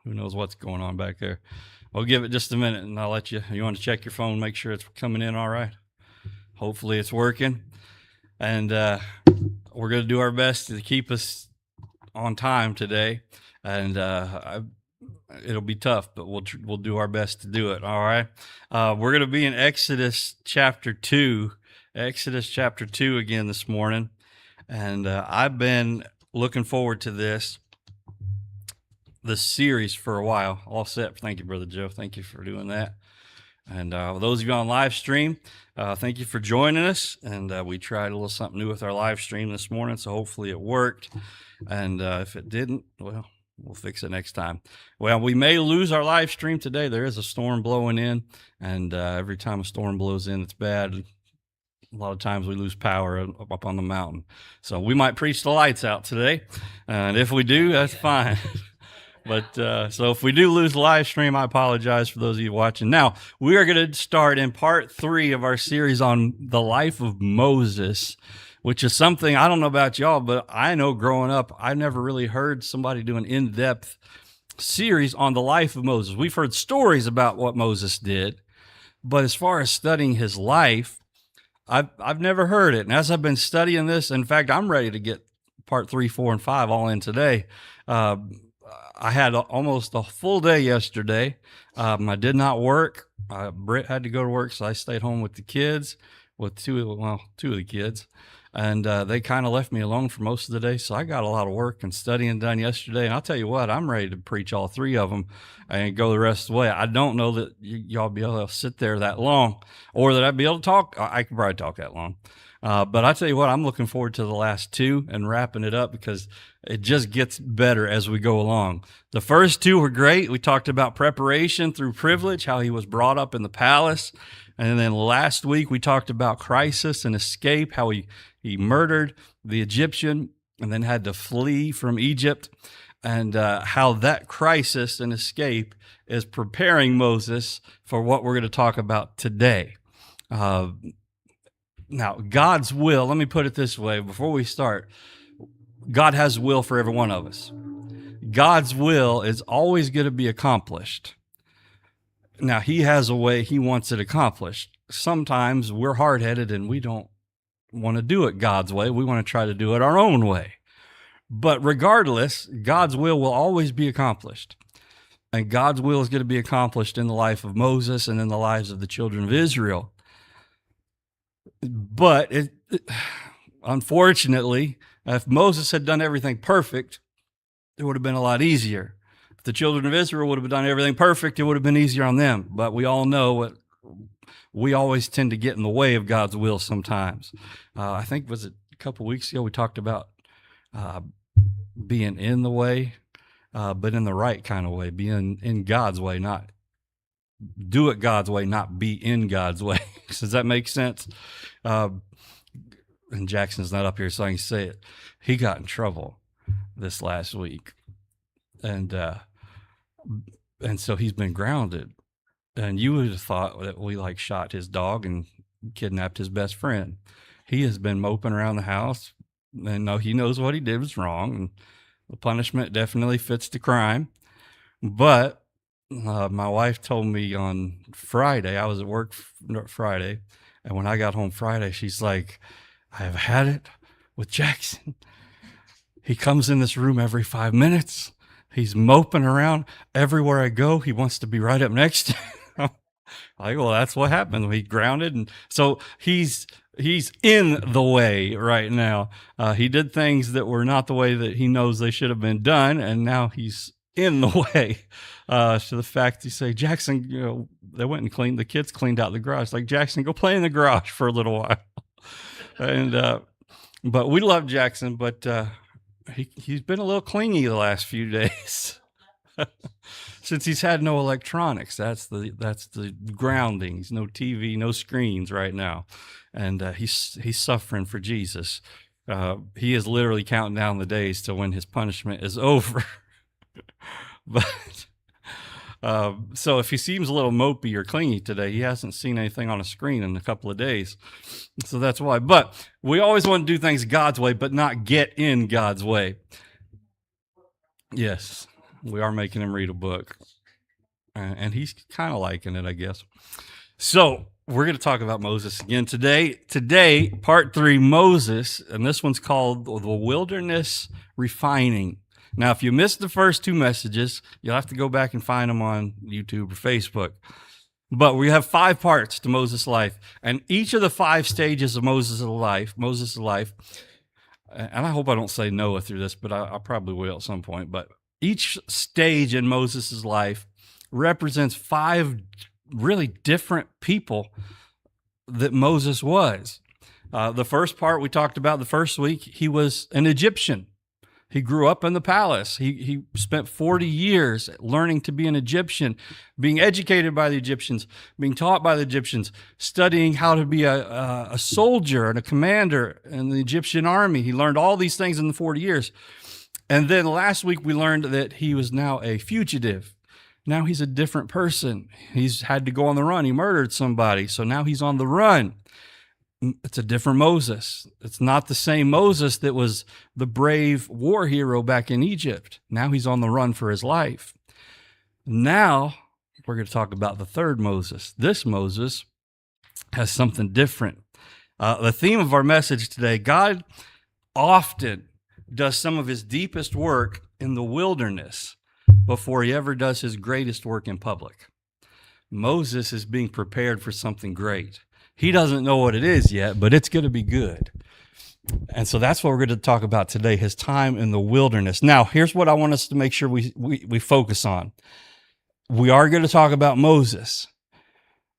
Who knows what's going on back there? We'll give it just a minute, and I'll let you. You want to check your phone, make sure it's coming in all right. Hopefully, it's working, and we're going to do our best to keep us on time today. And it'll be tough, but we'll do our best to do it. All right. We're going to be in Exodus chapter 2. Exodus chapter 2 again this morning, and I've been looking forward to this series for a while. All set. Thank you, Brother Joe. Thank you for doing that. And those of you on live stream, thank you for joining us. And we tried a little something new with our live stream this morning, so hopefully it worked. And if it didn't, well, we'll fix it next time. Well, we may lose our live stream today. There is a storm blowing in, and every time a storm blows in, it's bad. A lot of times we lose power up on the mountain. So we might preach the lights out today. And if we do, that's fine. But so if we do lose the live stream, I apologize for those of you watching. Now, we are going to start in part 3 of our series on the life of Moses, which is something, I don't know about y'all, but I know growing up, I never really heard somebody do an in-depth series on the life of Moses. We've heard stories about what Moses did, but as far as studying his life, I've never heard it. And as I've been studying this, in fact, I'm ready to get part 3, 4, and 5 all in today. I had almost a full day yesterday. I did not work. Britt had to go to work, so I stayed home with the kids, with two of the kids. And they kind of left me alone for most of the day. So I got a lot of work and studying done yesterday. And I'll tell you what, I'm ready to preach all 3 of them and go the rest of the way. I don't know that y'all be able to sit there that long, or that I'd be able to talk. I could probably talk that long. But I tell you what, I'm looking forward to the last 2 and wrapping it up, because it just gets better as we go along. The first 2 were great. We talked about preparation through privilege, how he was brought up in the palace. And then last week we talked about crisis and escape, how he murdered the Egyptian and then had to flee from Egypt, and how that crisis and escape is preparing Moses for what we're going to talk about today. Now, God's will, let me put it this way before we start. God has a will for every one of us. God's will is always going to be accomplished. Now, he has a way he wants it accomplished. Sometimes we're hard-headed and we don't want to do it God's way. We want to try to do it our own way. But regardless, God's will always be accomplished. And God's will is going to be accomplished in the life of Moses and in the lives of the children of Israel. But unfortunately, if Moses had done everything perfect, it would have been a lot easier. If the children of Israel would have done everything perfect, it would have been easier on them. But we all know what we always tend to get in the way of God's will sometimes. I think, was it a couple weeks ago, we talked about being in the way, but in the right kind of way, being in God's way, not do it God's way, not be in God's way. Does that make sense? And Jackson's not up here, so I can say it. He got in trouble this last week, and so he's been grounded. And you would have thought that we shot his dog and kidnapped his best friend. He has been moping around the house, and no, he knows what he did was wrong, and the punishment definitely fits the crime. But my wife told me on Friday, I was at work Friday, and when I got home Friday, she's like, I have had it with Jackson. He comes in this room every 5 minutes. He's moping around everywhere I go. He wants to be right up next to me. Well, that's what happened. He grounded, and so he's in the way right now. He did things that were not the way that he knows they should have been done, and now he's in the way. So the fact you say, Jackson, they went and the kids cleaned out the garage. Like, Jackson, go play in the garage for a little while. And but we love Jackson, but he's been a little clingy the last few days. Since he's had no electronics. That's the groundings, no TV, no screens right now. And he's suffering for Jesus. He is literally counting down the days to when his punishment is over. But so if he seems a little mopey or clingy today, he hasn't seen anything on a screen in a couple of days. So that's why. But we always want to do things God's way, but not get in God's way. Yes. We are making him read a book, and he's kind of liking it, I guess. So we're going to talk about Moses again today. Today, part 3, Moses, and this one's called the Wilderness Refining. Now, if you missed the first 2 messages, you'll have to go back and find them on YouTube or Facebook. But we have 5 parts to Moses' life, and each of the 5 stages of Moses' life, and I hope I don't say Noah through this, but I probably will at some point. But each stage in Moses' life represents 5 really different people that Moses was. The first part we talked about the first week, he was an Egyptian. He grew up in the palace. He spent 40 years learning to be an Egyptian, being educated by the Egyptians, being taught by the Egyptians, studying how to be a soldier and a commander in the Egyptian army. He learned all these things in the 40 years. And then last week we learned that he was now a fugitive. Now he's a different person. He's had to go on the run. He murdered somebody, so now he's on the run. It's a different Moses. It's not the same Moses that was the brave war hero back in Egypt. Now he's on the run for his life. Now we're going to talk about the third Moses. This Moses has something different. The theme of our message today, God often does some of his deepest work in the wilderness before he ever does his greatest work in public. Moses is being prepared for something great. He doesn't know what it is yet, but it's going to be good. And so that's what we're going to talk about today, his time in the wilderness. Now, here's what I want us to make sure we focus on. We are going to talk about Moses,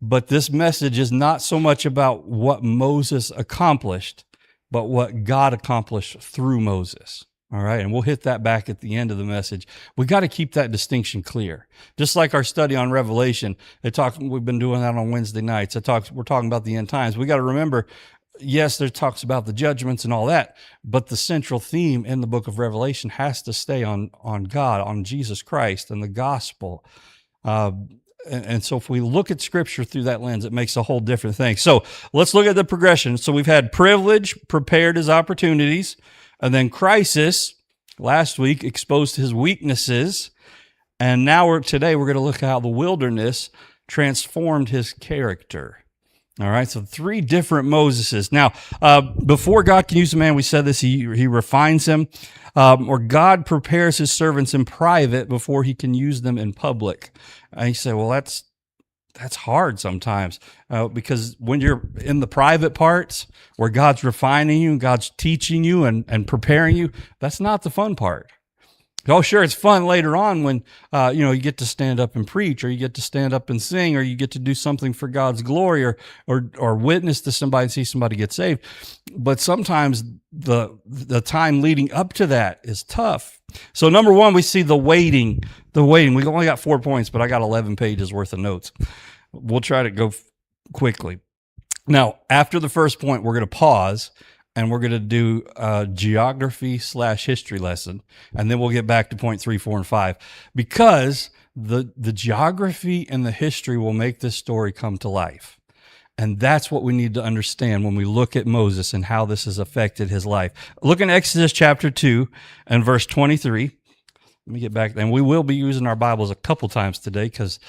but this message is not so much about what Moses accomplished, but what God accomplished through Moses. All right, and we'll hit that back at the end of the message. We got to keep that distinction clear. Just like our study on Revelation, we've been doing that on Wednesday nights. We're talking about the end times. We got to remember, yes, there talks about the judgments and all that, but the central theme in the book of Revelation has to stay on God, on Jesus Christ and the gospel. And so if we look at Scripture through that lens, it makes a whole different thing. So let's look at the progression. So we've had privilege prepared as opportunities. And then crisis, last week, exposed his weaknesses. And now today we're going to look at how the wilderness transformed his character. All right, so 3 different Moseses. Now, before God can use a man, we said this, he refines him, or God prepares his servants in private before he can use them in public. And you say, well, that's hard sometimes because when you're in the private parts where God's refining you and God's teaching you and preparing you, that's not the fun part. Oh, sure, it's fun later on when you get to stand up and preach, or you get to stand up and sing, or you get to do something for God's glory, or witness to somebody and see somebody get saved. But sometimes the time leading up to that is tough. So number 1, we see the waiting. The waiting. We only got 4 points, but I got 11 pages worth of notes. We'll try to go quickly. Now, after the first point, we're going to pause and we're going to do a geography/history lesson. And then we'll get back to point 3, 4, and 5, because the geography and the history will make this story come to life. And that's what we need to understand when we look at Moses and how this has affected his life. Look in Exodus chapter 2 and verse 23. Let me get back. And we will be using our Bibles a couple times today because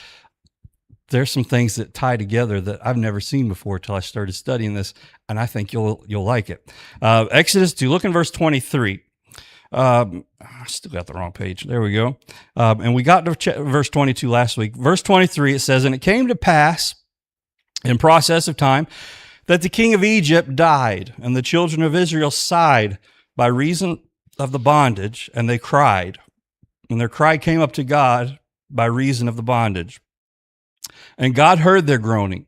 there's some things that tie together that I've never seen before till I started studying this, and I think you'll like it. Exodus 2, look in verse 23. I still got the wrong page. There we go. And we got to verse 22 last week. Verse 23, it says, "And it came to pass in process of time that the king of Egypt died, and the children of Israel sighed by reason of the bondage, and they cried. And their cry came up to God by reason of the bondage. And God heard their groaning.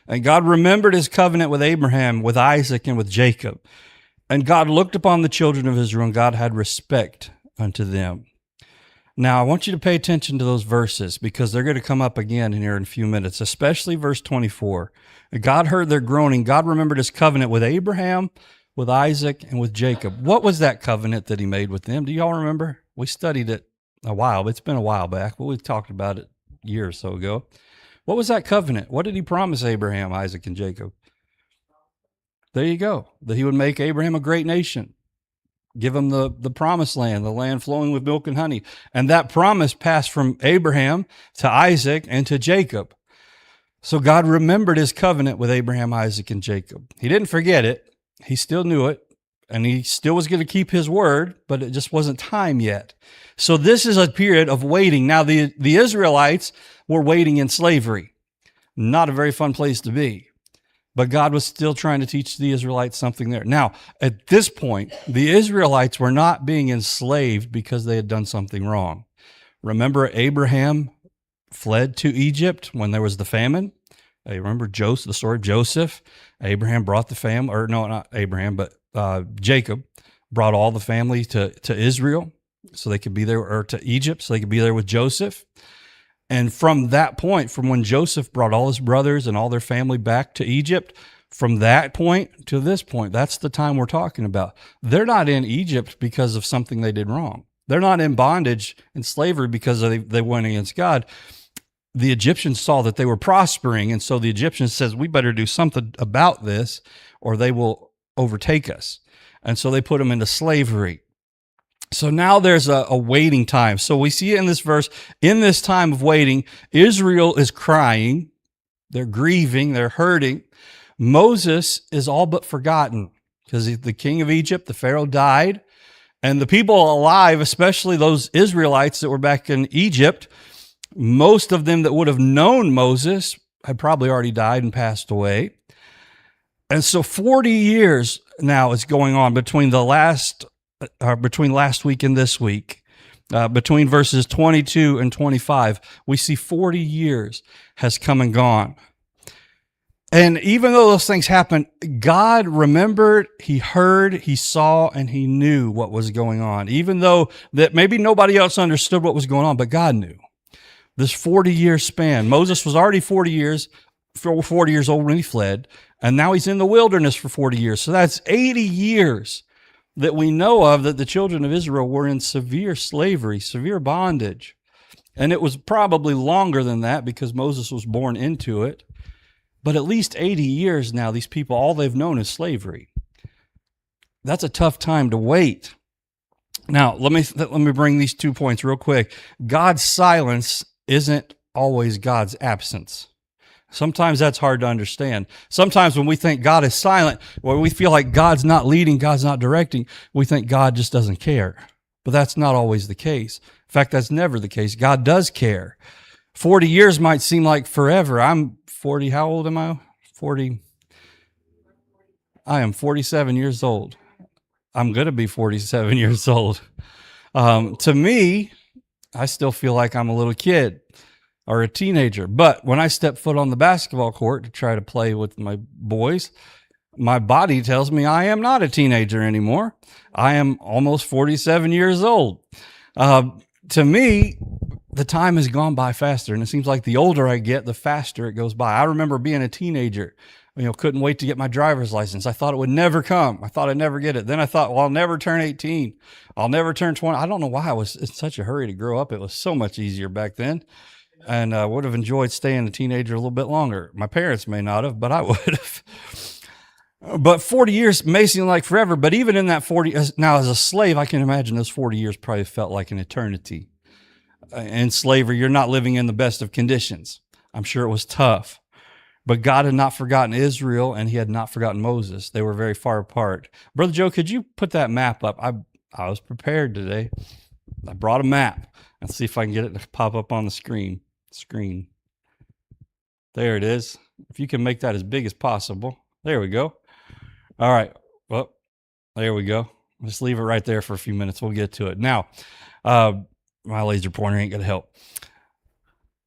And God remembered his covenant with Abraham, with Isaac, and with Jacob. And God looked upon the children of Israel, and God had respect unto them." Now, I want you to pay attention to those verses because they're going to come up again here in a few minutes, especially verse 24. God heard their groaning. God remembered his covenant with Abraham, with Isaac, and with Jacob. What was that covenant that he made with them? Do y'all remember? We studied it a while. It's been a while back, but we talked about it a year or so ago. What was that covenant? What did he promise Abraham, Isaac, and Jacob? There you go. That he would make Abraham a great nation. give them the promised land, the land flowing with milk and honey. And that promise passed from Abraham to Isaac and to Jacob. So God remembered his covenant with Abraham, Isaac, and Jacob. He didn't forget it. He still knew it. And he still was going to keep his word, but it just wasn't time yet. So this is a period of waiting. Now, the Israelites were waiting in slavery. Not a very fun place to be. But God was still trying to teach the Israelites something there. Now, at this point, the Israelites were not being enslaved because they had done something wrong. Remember, Abraham fled to Egypt when there was the famine. Remember Joseph, the story of Joseph. Abraham brought the family, or no, not Abraham, but Jacob brought all the family to Israel so they could be there, or to Egypt so they could be there with Joseph. And from that point, from when Joseph brought all his brothers and all their family back to Egypt, from that point to this point, that's the time we're talking about. They're not in Egypt because of something they did wrong. They're not in bondage and slavery because they went against God. The Egyptians saw that they were prospering, and so the Egyptians says, we better do something about this or they will overtake us. And so they put them into slavery. So now there's a waiting time. So we see it in this verse, in this time of waiting, Israel is crying, they're grieving, they're hurting. Moses is all but forgotten because the king of Egypt, the Pharaoh, died. And the people alive, especially those Israelites that were back in Egypt, most of them that would have known Moses had probably already died and passed away. And so 40 years now is going on between last week and this week. Between verses 22 and 25, we see 40 years has come and gone. And even though those things happened, God remembered, he heard, he saw, and he knew what was going on. Even though that maybe nobody else understood what was going on, but God knew. This 40-year span. Moses was already 40 years old when he fled, and now he's in the wilderness for 40 years. So that's 80 years that we know of that the children of Israel were in severe slavery, severe bondage. And it was probably longer than that because Moses was born into it. But at least 80 years now, these people, all they've known is slavery. That's a tough time to wait. Now, let me bring these 2 points real quick. God's silence isn't always God's absence. Sometimes that's hard to understand. Sometimes when we think God is silent, when we feel like God's not leading, God's not directing, we think God just doesn't care. But that's not always the case. In fact, that's never the case. God does care. 40 years might seem like forever. I'm 40. How old am I? 40. I am 47 years old. I'm going to be 47 years old. To me, I still feel like I'm a little kid or a teenager. But when I step foot on the basketball court to try to play with my boys, my body tells me I am not a teenager anymore. I am almost 47 years old. To me, the time has gone by faster, and it seems like the older I get, the faster it goes by. I remember being a teenager, couldn't wait to get my driver's license. I thought it would never come. I thought I'd never get it. Then I thought, well, I'll never turn 18. I'll never turn 20. I don't know why I was in such a hurry to grow up. It was so much easier back then. And I would have enjoyed staying a teenager a little bit longer. My parents may not have, but I would have. But 40 years may seem like forever. But even in that 40, now as a slave, I can imagine those 40 years probably felt like an eternity. In slavery, you're not living in the best of conditions. I'm sure it was tough. But God had not forgotten Israel, and he had not forgotten Moses. They were very far apart. Brother Joe, could you put that map up? I was prepared today. I brought a map. Let's see if I can get it to pop up on the screen. There it is. If you can make that as big as possible. There we go. All right. Well, there we go. Just leave it right there for a few minutes. We'll get to it. Now, my laser pointer ain't going to help.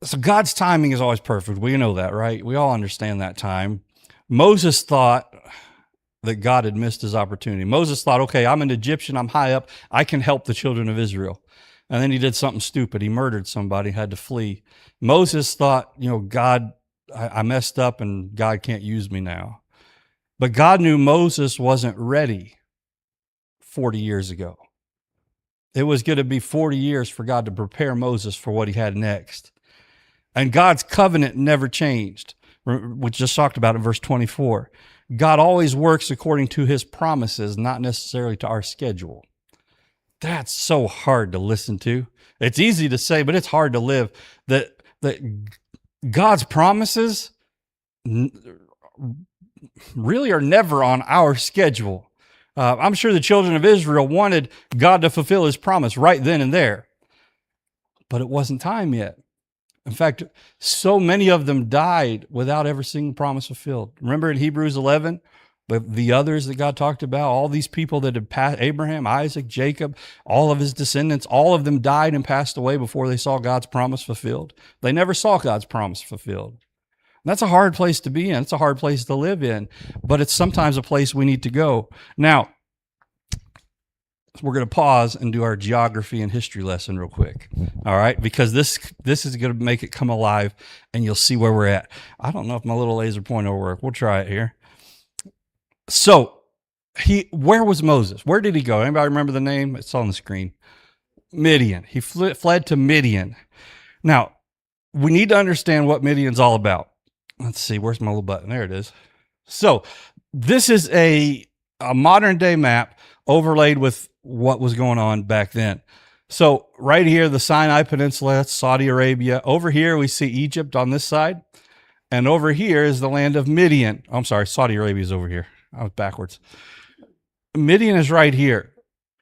So God's timing is always perfect. We know that, right? We all understand that time. Moses thought that God had missed his opportunity. Moses thought, okay, I'm an Egyptian. I'm high up. I can help the children of Israel. And then he did something stupid. He murdered somebody, had to flee. Moses thought, God, I messed up and God can't use me now. But God knew Moses wasn't ready 40 years ago. It was going to be 40 years for God to prepare Moses for what he had next. And God's covenant never changed. We just talked about it in verse 24. God always works according to his promises, not necessarily to our schedule. That's so hard to listen to. It's easy to say, but it's hard to live. That God's promises really are never on our schedule. I'm sure the children of Israel wanted God to fulfill his promise right then and there, but it wasn't time yet. In fact, so many of them died without ever seeing the promise fulfilled. Remember in Hebrews 11, but the others that God talked about, all these people that had passed, Abraham, Isaac, Jacob, all of his descendants, all of them died and passed away before they saw God's promise fulfilled. They never saw God's promise fulfilled. That's a hard place to be in. It's a hard place to live in, but it's sometimes a place we need to go. Now, we're going to pause and do our geography and history lesson real quick. All right? Because this is going to make it come alive and you'll see where we're at. I don't know if my little laser pointer will work. We'll try it here. So, where was Moses? Where did he go? Anybody remember the name? It's on the screen. Midian. He fled to Midian. Now, we need to understand what Midian's all about. Let's see, where's my little button? There it is. So this is a modern day map overlaid with what was going on back then. So right here, the Sinai Peninsula, that's Saudi Arabia. Over here, we see Egypt on this side. And over here is the land of Midian. I'm sorry, Saudi Arabia is over here. I was backwards. Midian is right here.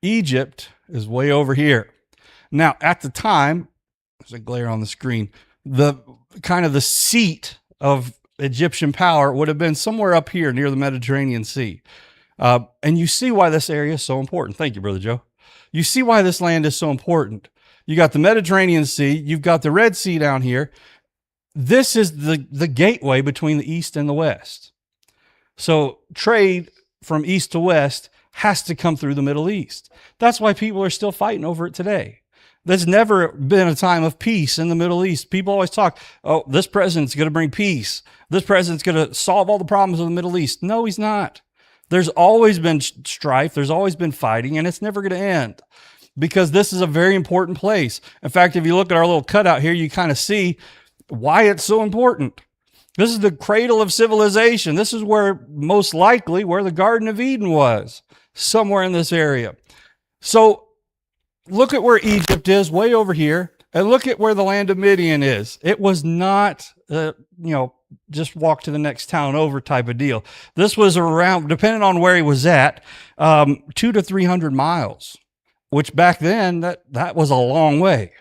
Egypt is way over here. Now, at the time, there's a glare on the screen, the kind of the seat of Egyptian power would have been somewhere up here near the Mediterranean Sea. And you see why this area is so important. Thank you, Brother Joe. You see why this land is so important. You got the Mediterranean Sea. You've got the Red Sea down here. This is the gateway between the East and the West. So trade from East to West has to come through the Middle East. That's why people are still fighting over it today. There's never been a time of peace in the Middle East. People always talk, oh, this president's going to bring peace. This president's going to solve all the problems of the Middle East. No, he's not. There's always been strife. There's always been fighting, and it's never going to end because this is a very important place. In fact, if you look at our little cutout here, you kind of see why it's so important. This is the cradle of civilization. This is where, most likely, where the Garden of Eden was, somewhere in this area. So, look at where Egypt is, way over here, and look at where the land of Midian is. It was not, just walk to the next town over type of deal. This was around, depending on where he was at, 200 to 300 miles, which back then, that was a long way.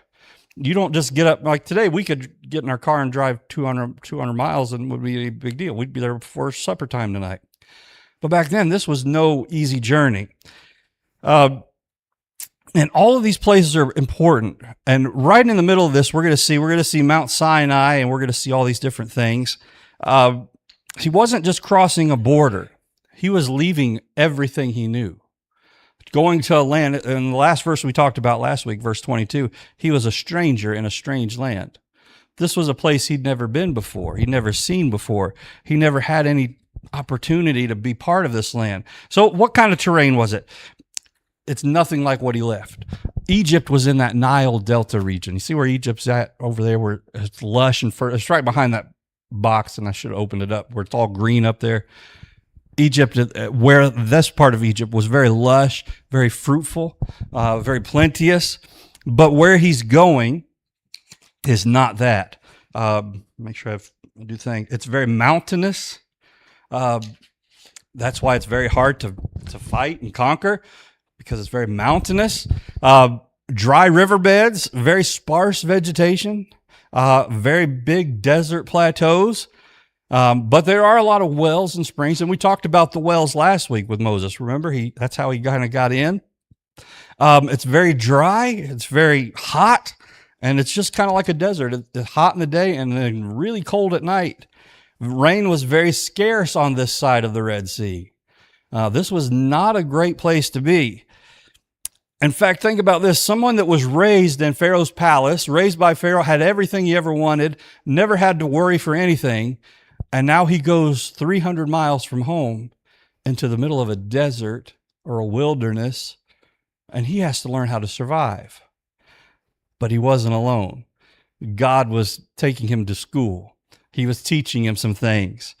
You don't just get up, like today, we could get in our car and drive 200 miles and it would be a big deal. We'd be there before supper time tonight. But back then, this was no easy journey. And all of these places are important. And right in the middle of this, we're going to see Mount Sinai, and we're going to see all these different things. He wasn't just crossing a border. He was leaving everything he knew. Going to a land, in the last verse we talked about last week, verse 22, he was a stranger in a strange land. This was a place he'd never been before. He'd never seen before. He never had any opportunity to be part of this land. So what kind of terrain was it? It's nothing like what he left. Egypt was in that Nile Delta region. You see where Egypt's at over there, where it's lush and fertile. It's right behind that box, and I should have opened it up, where it's all green up there. Egypt, where this part of Egypt was very lush, very fruitful, very plenteous. But where he's going is not that. Make sure I do things. It's very mountainous. That's why it's very hard to fight and conquer, because it's very mountainous. Dry riverbeds, very sparse vegetation, very big desert plateaus. But there are a lot of wells and springs, and we talked about the wells last week with Moses. Remember, that's how he kind of got in. It's very dry, it's very hot, and it's just kind of like a desert. It's hot in the day and then really cold at night. Rain was very scarce on this side of the Red Sea. This was not a great place to be. In fact, think about this. Someone that was raised in Pharaoh's palace, raised by Pharaoh, had everything he ever wanted, never had to worry for anything, and now he goes 300 miles from home into the middle of a desert or a wilderness, and he has to learn how to survive. But he wasn't alone. God was taking him to school. He was teaching him some things,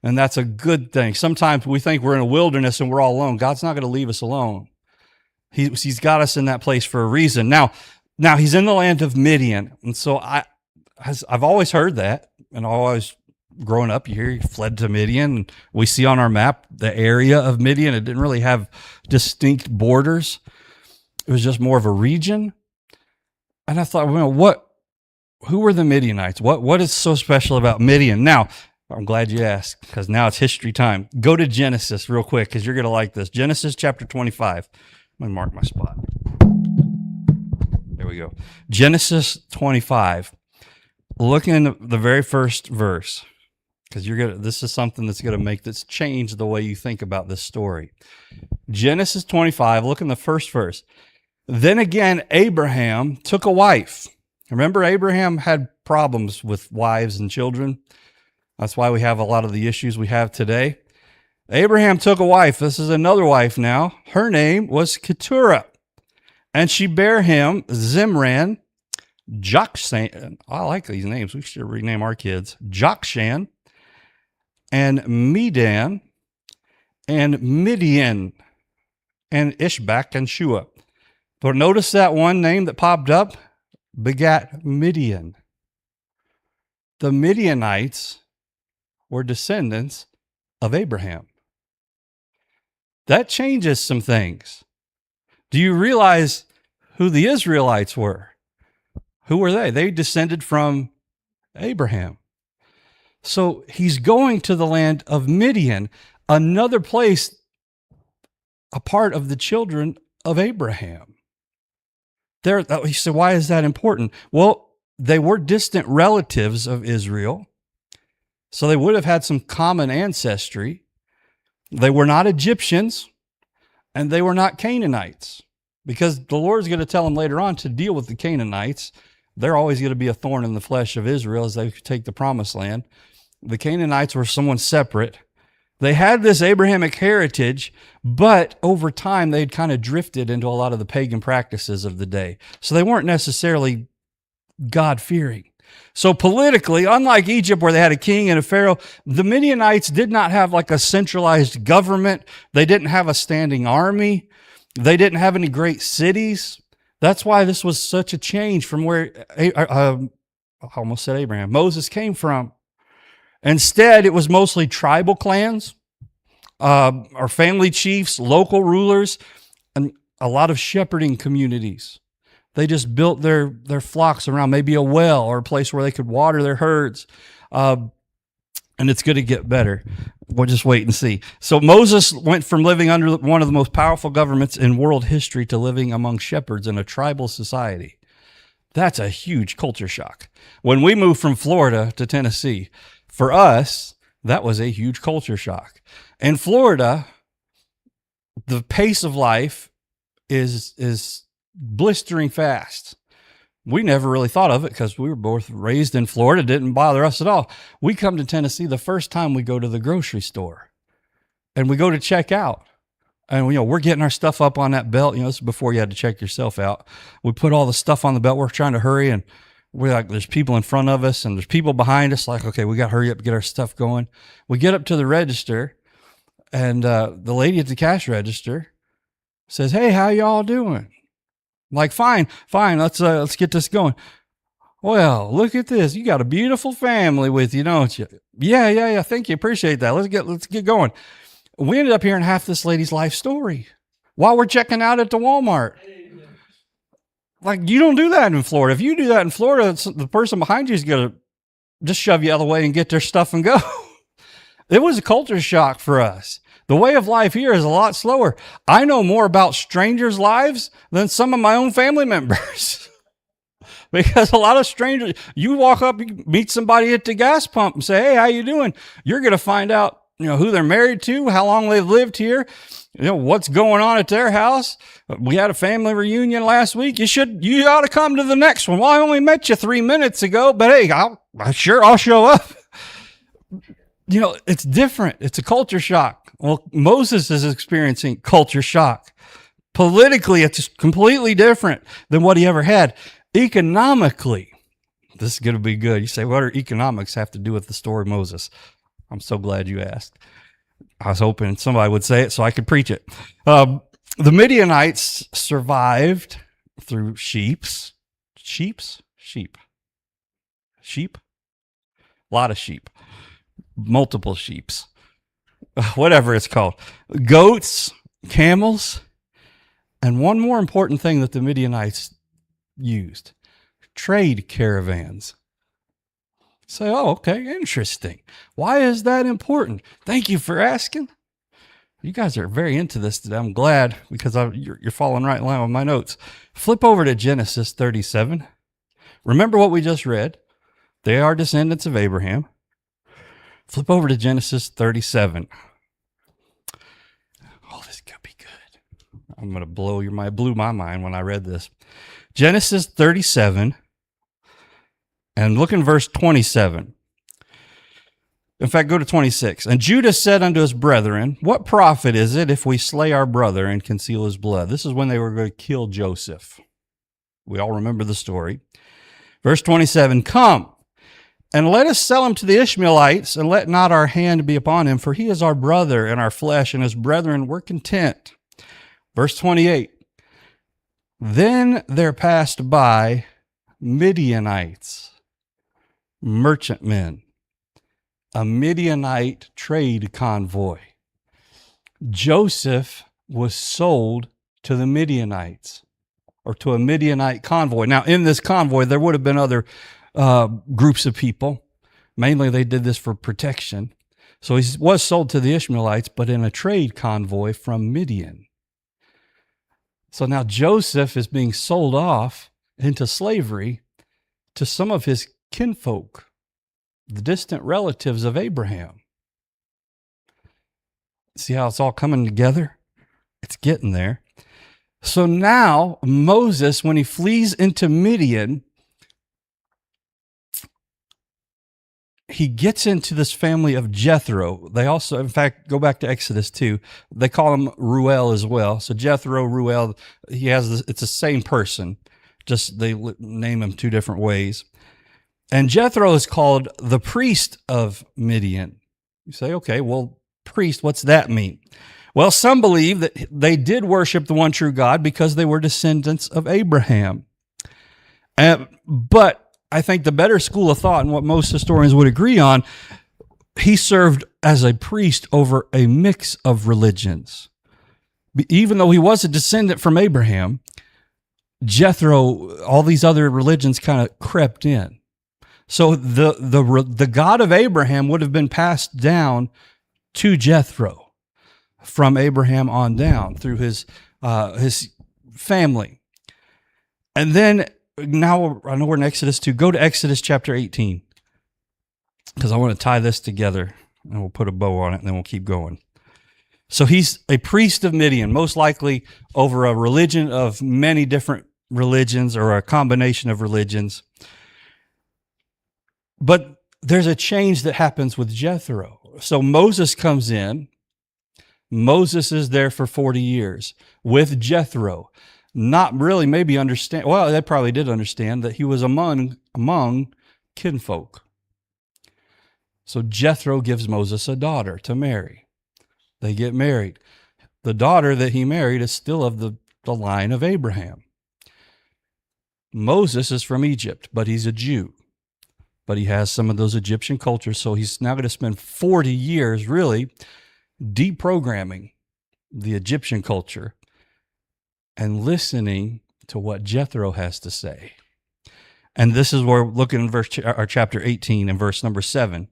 and that's a good thing. Sometimes we think we're in a wilderness and we're all alone. God's not going to leave us alone. He's got us in that place for a reason. Now he's in the land of Midian. And so I've always heard that, and always growing up, you hear he fled to Midian. We see on our map the area of Midian. It didn't really have distinct borders. It was just more of a region. And I thought, well, who were the Midianites? What is so special about Midian? Now, I'm glad you asked, because now it's history time. Go to Genesis real quick, because you're going to like this. Genesis chapter 25. Let me mark my spot. There we go. Genesis 25. Look in the very first verse, because this is something that's going to make this change the way you think about this story. Genesis 25, look in the first verse. Then again, Abraham took a wife. Remember, Abraham had problems with wives and children. That's why we have a lot of the issues we have today. Abraham took a wife. This is another wife now. Her name was Keturah. And she bare him Zimran, Jokshan. I like these names. We should rename our kids. Jokshan, and Medan, and Midian, and Ishbak, and Shua. But notice that one name that popped up, begat Midian. The Midianites were descendants of Abraham. That changes some things. Do you realize who the Israelites were? Who were they? They descended from Abraham. So he's going to the land of Midian, another place, a part of the children of Abraham. He said, why is that important? Well, they were distant relatives of Israel, so they would have had some common ancestry. They were not Egyptians, and they were not Canaanites, because the Lord's going to tell them later on to deal with the Canaanites. They're always going to be a thorn in the flesh of Israel as they take the promised land. The Canaanites were someone separate. They had this Abrahamic heritage, but over time they'd kind of drifted into a lot of the pagan practices of the day. So they weren't necessarily God-fearing. So politically, unlike Egypt where they had a king and a pharaoh, the Midianites did not have like a centralized government. They didn't have a standing army. They didn't have any great cities. That's why this was such a change from where, I almost said Abraham, Moses came from. Instead, it was mostly tribal clans, or family chiefs, local rulers, and a lot of shepherding communities. They just built their flocks around maybe a well or a place where they could water their herds. And it's going to get better. We'll just wait and see. So Moses went from living under one of the most powerful governments in world history to living among shepherds in a tribal society. That's a huge culture shock. When we moved from Florida to Tennessee, for us, that was a huge culture shock. In Florida, the pace of life is blistering fast. We never really thought of it because we were both raised in Florida. It didn't bother us at all. We come to Tennessee the first time we go to the grocery store and we go to check out. And, we're getting our stuff up on that belt. This is before you had to check yourself out. We put all the stuff on the belt. We're trying to hurry, and we're like, there's people in front of us and there's people behind us. Like, okay, we got to hurry up, get our stuff going. We get up to the register, and the lady at the cash register says, "Hey, how y'all doing?" I'm like, fine, let's get this going. Well, look at this. You got a beautiful family with you, don't you? Yeah. Thank you. Appreciate that. Let's get going. We ended up hearing half this lady's life story while we're checking out at the Walmart. Like, you don't do that in Florida. If you do that in Florida, the person behind you is going to just shove you out of the way and get their stuff and go. It was a culture shock for us. The way of life here is a lot slower. I know more about strangers' lives than some of my own family members. Because a lot of strangers, you walk up, you meet somebody at the gas pump and say, "Hey, how you doing?" You're going to find out, who they're married to, how long they've lived here, what's going on at their house. We had a family reunion last week. You ought to come to the next one. Well, I only met you 3 minutes ago, but hey, I'll show up. It's different. It's a culture shock. Well, Moses is experiencing culture shock. Politically, it's completely different than what he ever had. Economically, this is going to be good. You say, what do economics have to do with the story of Moses? I'm so glad you asked. I was hoping somebody would say it so I could preach it. The Midianites survived through sheep, a lot of sheep, multiple sheeps, whatever it's called, goats, camels, and one more important thing that the Midianites used, trade caravans. Say, oh, okay, interesting. Why is that important? Thank you for asking. You guys are very into this today. I'm glad because you're following right in line with my notes. Flip over to Genesis 37. Remember what we just read. They are descendants of Abraham. Flip over to Genesis 37. Oh, this could be good. I'm going to blew my mind when I read this. Genesis 37, and look in verse 27. In fact, go to 26. And Judah said unto his brethren, what profit is it if we slay our brother and conceal his blood? This is when they were going to kill Joseph. We all remember the story. Verse 27, come, and let us sell him to the Ishmaelites, and let not our hand be upon him, for he is our brother and our flesh, and his brethren were content. Verse 28, then there passed by Midianites, merchantmen, a Midianite trade convoy. Joseph was sold to the Midianites, or to a Midianite convoy. Now, in this convoy, there would have been other groups of people. Mainly, they did this for protection. So he was sold to the Ishmaelites, but in a trade convoy from Midian. So now Joseph is being sold off into slavery to some of his kinfolk, the distant relatives of Abraham. See how it's all coming together? It's getting there. So now Moses, when he flees into Midian, he gets into this family of Jethro. They also, in fact, go back to Exodus 2. They call him Ruel as well. So Jethro, Ruel, it's the same person. Just they name him two different ways. And Jethro is called the priest of Midian. You say, okay, well, priest, what's that mean? Well, some believe that they did worship the one true God because they were descendants of Abraham. But I think the better school of thought, and what most historians would agree on, he served as a priest over a mix of religions. Even though he was a descendant from Abraham, Jethro, all these other religions kind of crept in. So the God of Abraham would have been passed down to Jethro from Abraham on down through his family. And then now I know we're in Exodus 2. Go to Exodus chapter 18 because I want to tie this together and we'll put a bow on it and then we'll keep going. So he's a priest of Midian, most likely over a religion of many different religions or a combination of religions. But there's a change that happens with Jethro. So Moses comes in. Moses is there for 40 years with Jethro. Not really maybe understand. Well, they probably did understand that he was among kinfolk. So Jethro gives Moses a daughter to marry. They get married. The daughter that he married is still of the line of Abraham. Moses is from Egypt, but he's a Jew. But he has some of those Egyptian cultures, so he's now going to spend 40 years really deprogramming the Egyptian culture and listening to what Jethro has to say. And this is where we're looking in chapter 18 and verse number 7.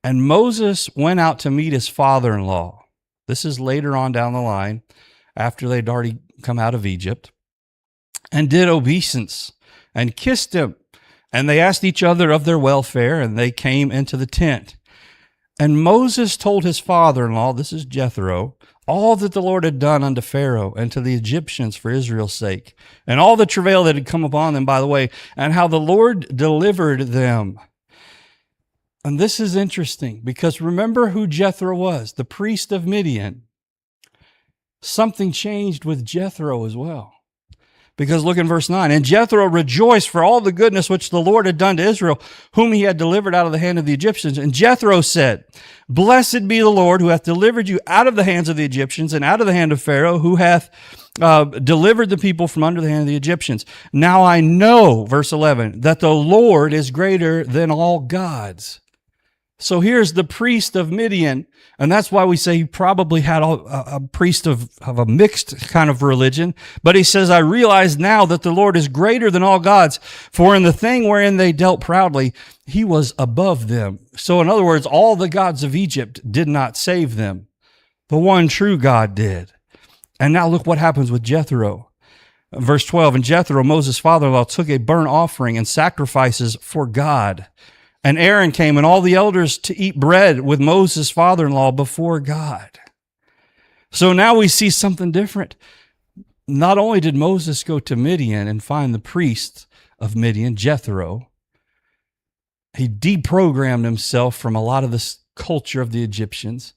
And Moses went out to meet his father-in-law. This is later on down the line, after they'd already come out of Egypt, and did obeisance and kissed him. And they asked each other of their welfare, and they came into the tent. And Moses told his father-in-law, this is Jethro, all that the Lord had done unto Pharaoh and to the Egyptians for Israel's sake, and all the travail that had come upon them, by the way, and how the Lord delivered them. And this is interesting, because remember who Jethro was, the priest of Midian. Something changed with Jethro as well. Because look in verse 9. And Jethro rejoiced for all the goodness which the Lord had done to Israel, whom he had delivered out of the hand of the Egyptians. And Jethro said, Blessed be the Lord, who hath delivered you out of the hands of the Egyptians and out of the hand of Pharaoh, who hath delivered the people from under the hand of the Egyptians. Now I know, verse 11, that the Lord is greater than all gods. So here's the priest of Midian, and that's why we say he probably had a priest of a mixed kind of religion. But he says, I realize now that the Lord is greater than all gods, for in the thing wherein they dealt proudly, he was above them. So in other words, all the gods of Egypt did not save them. The one true God did. And now look what happens with Jethro. Verse 12, and Jethro, Moses' father-in-law, took a burnt offering and sacrifices for God. And Aaron came and all the elders to eat bread with Moses' father-in-law before God. So now we see something different. Not only did Moses go to Midian and find the priest of Midian, Jethro, he deprogrammed himself from a lot of this culture of the Egyptians.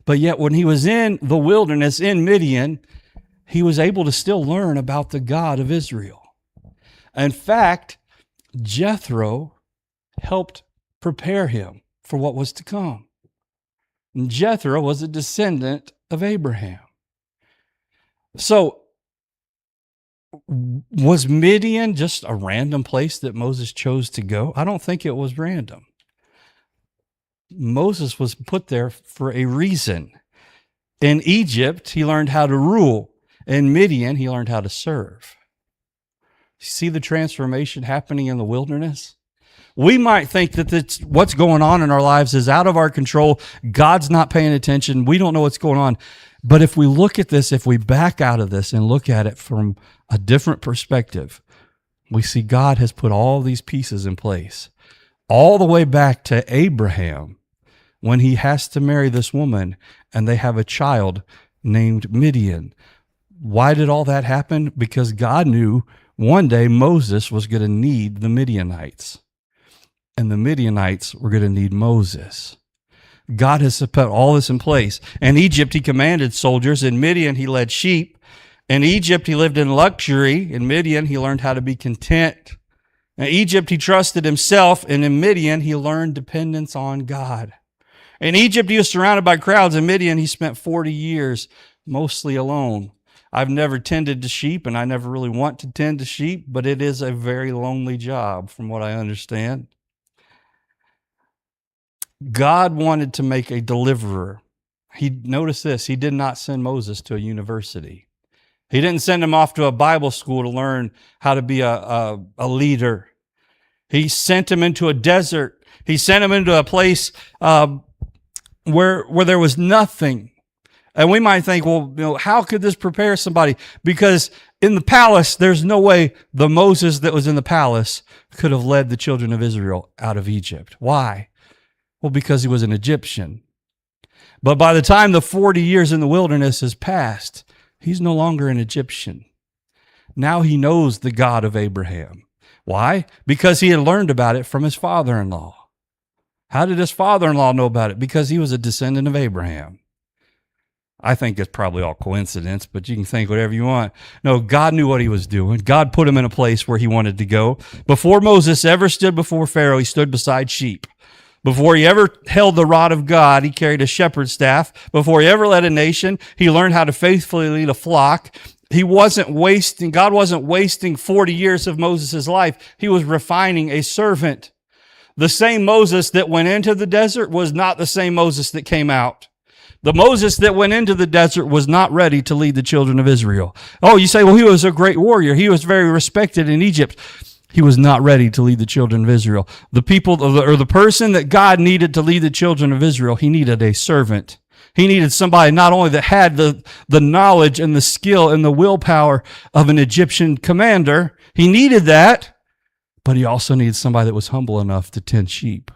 But yet when he was in the wilderness in Midian, he was able to still learn about the God of Israel. In fact, Jethro helped prepare him for what was to come. And Jethro was a descendant of Abraham. So, was Midian just a random place that Moses chose to go? I don't think it was random. Moses was put there for a reason. In Egypt, he learned how to rule. In Midian, he learned how to serve. See the transformation happening in the wilderness? We might think that what's going on in our lives is out of our control. God's not paying attention. We don't know what's going on. But if we look at this, if we back out of this and look at it from a different perspective, we see God has put all these pieces in place. All the way back to Abraham, when he has to marry this woman and they have a child named Midian. Why did all that happen? Because God knew one day Moses was going to need the Midianites. And the Midianites were going to need Moses. God has put all this in place. In Egypt, he commanded soldiers. In Midian, he led sheep. In Egypt, he lived in luxury. In Midian, he learned how to be content. In Egypt, he trusted himself. And in Midian, he learned dependence on God. In Egypt, he was surrounded by crowds. In Midian, he spent 40 years mostly alone. I've never tended to sheep, and I never really want to tend to sheep, but it is a very lonely job from what I understand. God wanted to make a deliverer. Notice this, he did not send Moses to a university. He didn't send him off to a Bible school to learn how to be a leader. He sent him into a desert. He sent him into a place where there was nothing. And we might think, well, how could this prepare somebody? Because in the palace, there's no way the Moses that was in the palace could have led the children of Israel out of Egypt. Why? Well, because he was an Egyptian. But by the time the 40 years in the wilderness has passed, he's no longer an Egyptian. Now he knows the God of Abraham. Why? Because he had learned about it from his father-in-law. How did his father-in-law know about it? Because he was a descendant of Abraham. I think it's probably all coincidence, but you can think whatever you want. No, God knew what he was doing. God put him in a place where he wanted to go. Before Moses ever stood before Pharaoh, he stood beside sheep. Before he ever held the rod of God, he carried a shepherd's staff. Before he ever led a nation, he learned how to faithfully lead a flock. God wasn't wasting 40 years of Moses' life. He was refining a servant. The same Moses that went into the desert was not the same Moses that came out. The Moses that went into the desert was not ready to lead the children of Israel. Oh, you say, well, he was a great warrior. He was very respected in Egypt. He was not ready to lead the children of Israel. The person that God needed to lead the children of Israel, he needed a servant. He needed somebody not only that had the knowledge and the skill and the willpower of an Egyptian commander, he needed that, but he also needed somebody that was humble enough to tend sheep.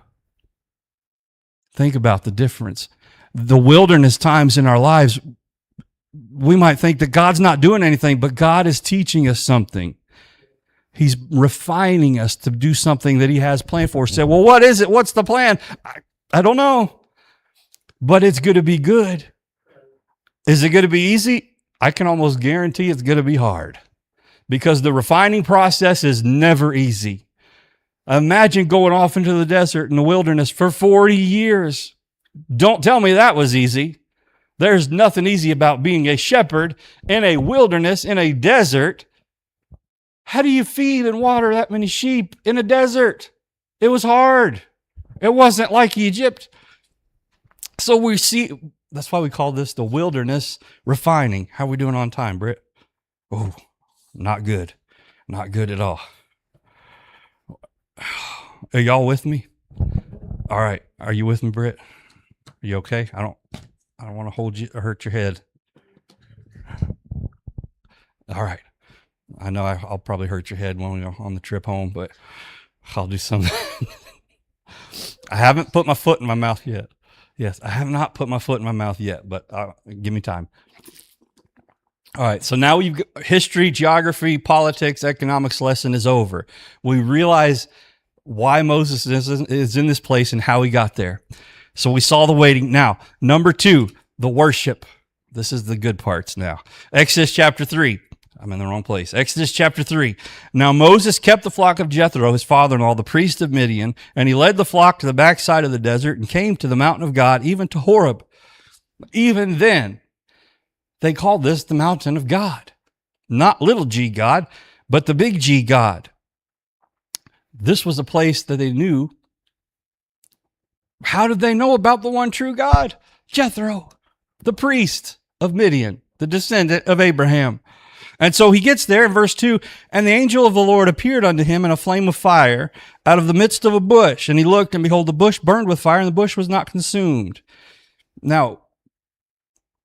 Think about the difference. The wilderness times in our lives, we might think that God's not doing anything, but God is teaching us something. He's refining us to do something that he has planned for us. Say, well, what is it? What's the plan? I don't know, but it's going to be good. Is it going to be easy? I can almost guarantee it's going to be hard. because the refining process is never easy. Imagine going off into the desert in the wilderness for 40 years. Don't tell me that was easy. There's nothing easy about being a shepherd in a wilderness, in a desert. How do you feed and water that many sheep in a desert? It was hard. It wasn't like Egypt. So we see, that's why we call this the wilderness refining. How are we doing on time, Britt? Oh, not good. Not good at all. Are y'all with me? All right. Are you with me, Britt? Are you okay? I don't want to hold you or hurt your head. All right. I know I'll probably hurt your head when we're on the trip home, but I'll do something. I haven't put my foot in my mouth yet. Yes, I have not put my foot in my mouth yet, but give me time. All right, so now we've got history, geography, politics, economics lesson is over. We realize why Moses is in this place and how he got there. So we saw the waiting. Now, number 2, the worship. This is the good parts now. Exodus chapter 3. I'm in the wrong place. Exodus chapter 3. Now Moses kept the flock of Jethro, his father-in-law, the priest of Midian, and he led the flock to the backside of the desert and came to the mountain of God, even to Horeb. Even then, they called this the mountain of God. Not little g God, but the big G God. This was a place that they knew. How did they know about the one true God? Jethro, the priest of Midian, the descendant of Abraham. And so he gets there in verse 2, and the angel of the Lord appeared unto him in a flame of fire out of the midst of a bush. And he looked, and behold, the bush burned with fire, and the bush was not consumed. Now,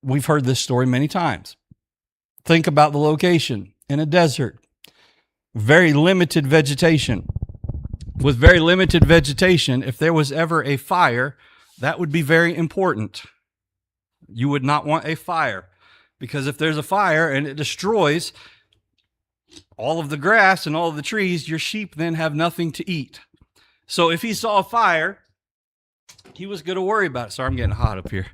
we've heard this story many times. Think about the location in a desert. Very limited vegetation. With very limited vegetation, if there was ever a fire, that would be very important. You would not want a fire. Because if there's a fire and it destroys all of the grass and all of the trees, your sheep then have nothing to eat. So if he saw a fire, he was going to worry about it. Sorry, I'm getting hot up here.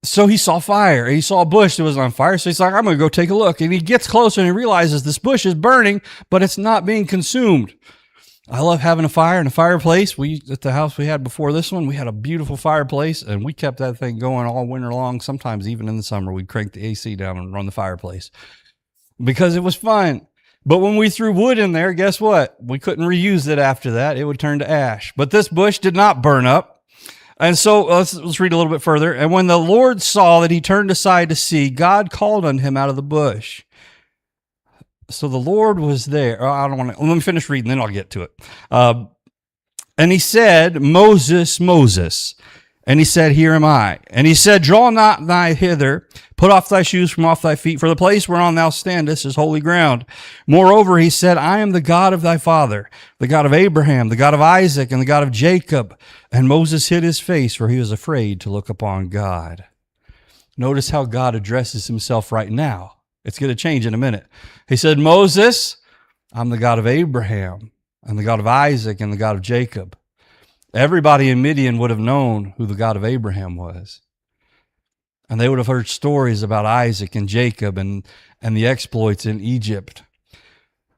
So he saw fire. He saw a bush that was on fire. So he's like, I'm going to go take a look. And he gets closer and he realizes this bush is burning, but it's not being consumed. I love having a fire and a fireplace. At the house we had before this one, we had a beautiful fireplace, and we kept that thing going all winter long. Sometimes even in the summer, we'd crank the AC down and run the fireplace because it was fun. But when we threw wood in there, guess what? We couldn't reuse it after that. It would turn to ash. But this bush did not burn up. And so let's read a little bit further. And when the Lord saw that he turned aside to see, God called on him out of the bush. So the Lord was there. Let me finish reading, then I'll get to it. And he said, Moses, Moses. And he said, Here am I. And he said, Draw not nigh hither, put off thy shoes from off thy feet, for the place whereon thou standest is holy ground. Moreover, he said, I am the God of thy father, the God of Abraham, the God of Isaac, and the God of Jacob. And Moses hid his face, for he was afraid to look upon God. Notice how God addresses himself right now. It's going to change in a minute. He said, Moses, I'm the God of Abraham, and the God of Isaac, and the God of Jacob. Everybody in Midian would have known who the God of Abraham was. And they would have heard stories about Isaac and Jacob and the exploits in Egypt.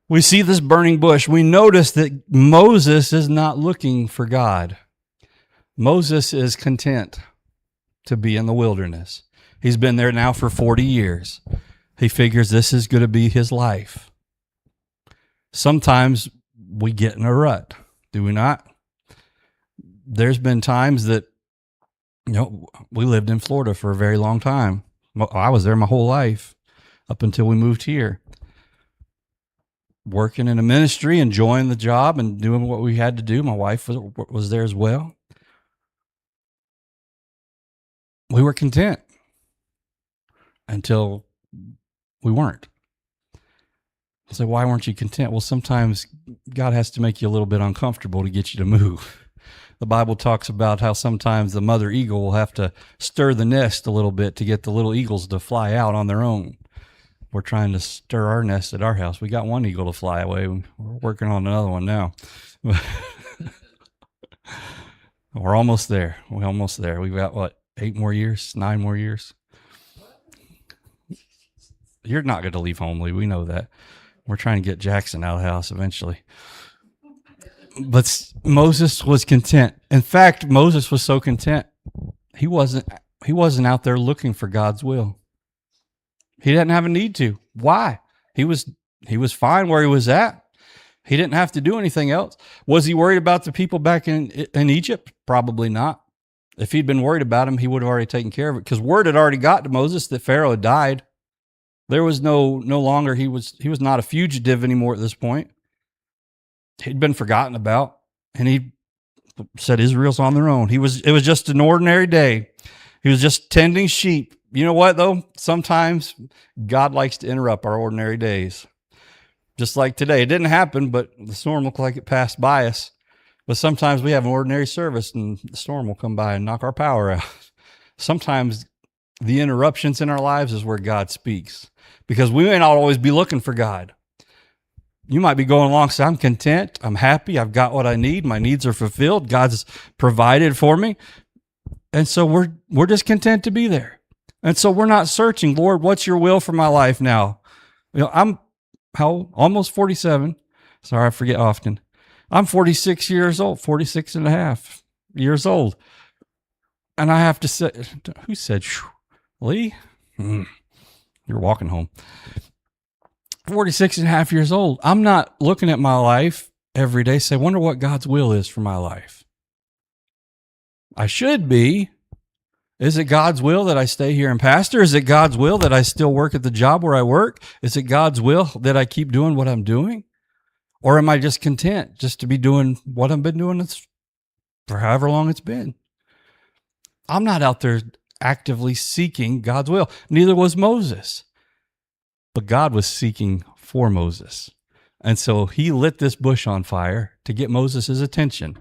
We see this burning bush. We notice that Moses is not looking for God. Moses is content to be in the wilderness. He's been there now for 40 years. He figures this is going to be his life. Sometimes we get in a rut, do we not? There's been times that, we lived in Florida for a very long time. I was there my whole life up until we moved here. Working in a ministry, enjoying the job and doing what we had to do. My wife was there as well. We were content until we weren't. So why weren't you content? Well, sometimes God has to make you a little bit uncomfortable to get you to move. The Bible talks about how sometimes the mother eagle will have to stir the nest a little bit to get the little eagles to fly out on their own. We're trying to stir our nest at our house. We got one eagle to fly away. We're working on another one now. We're almost there. We're almost there. We've got, 8 more years, 9 more years? You're not going to leave homely. We know that. We're trying to get Jackson out of the house eventually. But Moses was content. In fact, Moses was so content, he wasn't out there looking for God's will. He didn't have a need to. Why? He was fine where he was at. He didn't have to do anything else. Was he worried about the people back in Egypt? Probably not. If he'd been worried about them, he would have already taken care of it, because word had already got to Moses that Pharaoh had died. There was no longer, he was not a fugitive anymore at this point. He'd been forgotten about, and he said Israel's on their own. It was just an ordinary day. He was just tending sheep. You know what, though? Sometimes God likes to interrupt our ordinary days. Just like today. It didn't happen, but the storm looked like it passed by us. But sometimes we have an ordinary service, and the storm will come by and knock our power out. Sometimes the interruptions in our lives is where God speaks, because we may not always be looking for God. You might be going along, so I'm content, I'm happy, I've got what I need, my needs are fulfilled, God's provided for me. And so we're just content to be there. And so we're not searching, Lord, what's your will for my life now? I'm almost 47. Sorry, I forget often. I'm 46 years old, 46 and a half years old. And I have to say, who said, Lee? You're walking home. 46 and a half years old. I'm not looking at my life every day, say, wonder what God's will is for my life. I should be. Is it God's will that I stay here and pastor? Is it God's will that I still work at the job where I work? Is it God's will that I keep doing what I'm doing? Or am I just content just to be doing what I've been doing for however long it's been? I'm not out there actively seeking God's will. Neither was Moses. But God was seeking for Moses. And so he lit this bush on fire to get Moses' attention.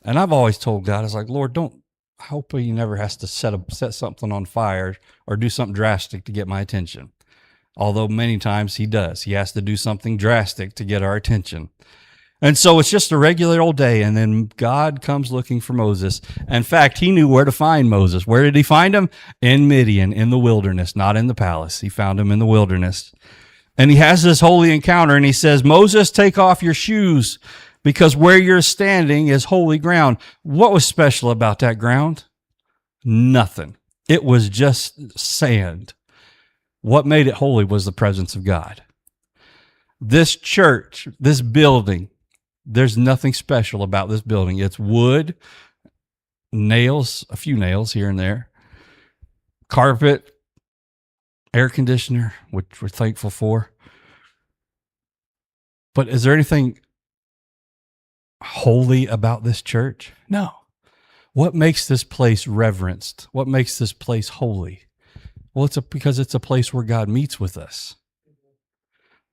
And I've always told God, I was like, Lord, I hope he never has to set something on fire or do something drastic to get my attention. Although many times he does. He has to do something drastic to get our attention. And so it's just a regular old day, and then God comes looking for Moses. In fact, he knew where to find Moses. Where did he find him? In Midian, in the wilderness, not in the palace. He found him in the wilderness. And he has this holy encounter, and he says, Moses, take off your shoes, because where you're standing is holy ground. What was special about that ground? Nothing. It was just sand. What made it holy was the presence of God. This church, this building, there's nothing special about this building. It's wood, nails, a few nails here and there, carpet, air conditioner, which we're thankful for. But is there anything holy about this church? No. What makes this place reverenced? What makes this place holy? Well, because it's a place where God meets with us.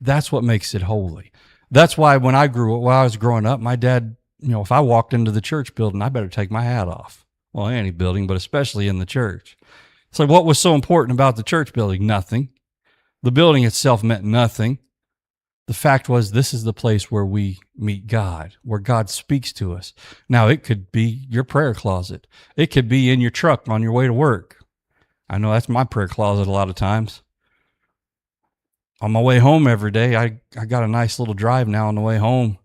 That's what makes it holy. That's why when I was growing up, my dad, if I walked into the church building, I better take my hat off. Well, any building, but especially in the church. So what was so important about the church building? Nothing. The building itself meant nothing. The fact was, this is the place where we meet God, where God speaks to us. Now, it could be your prayer closet. It could be in your truck on your way to work. I know that's my prayer closet a lot of times. On my way home every day, I got a nice little drive now on the way home.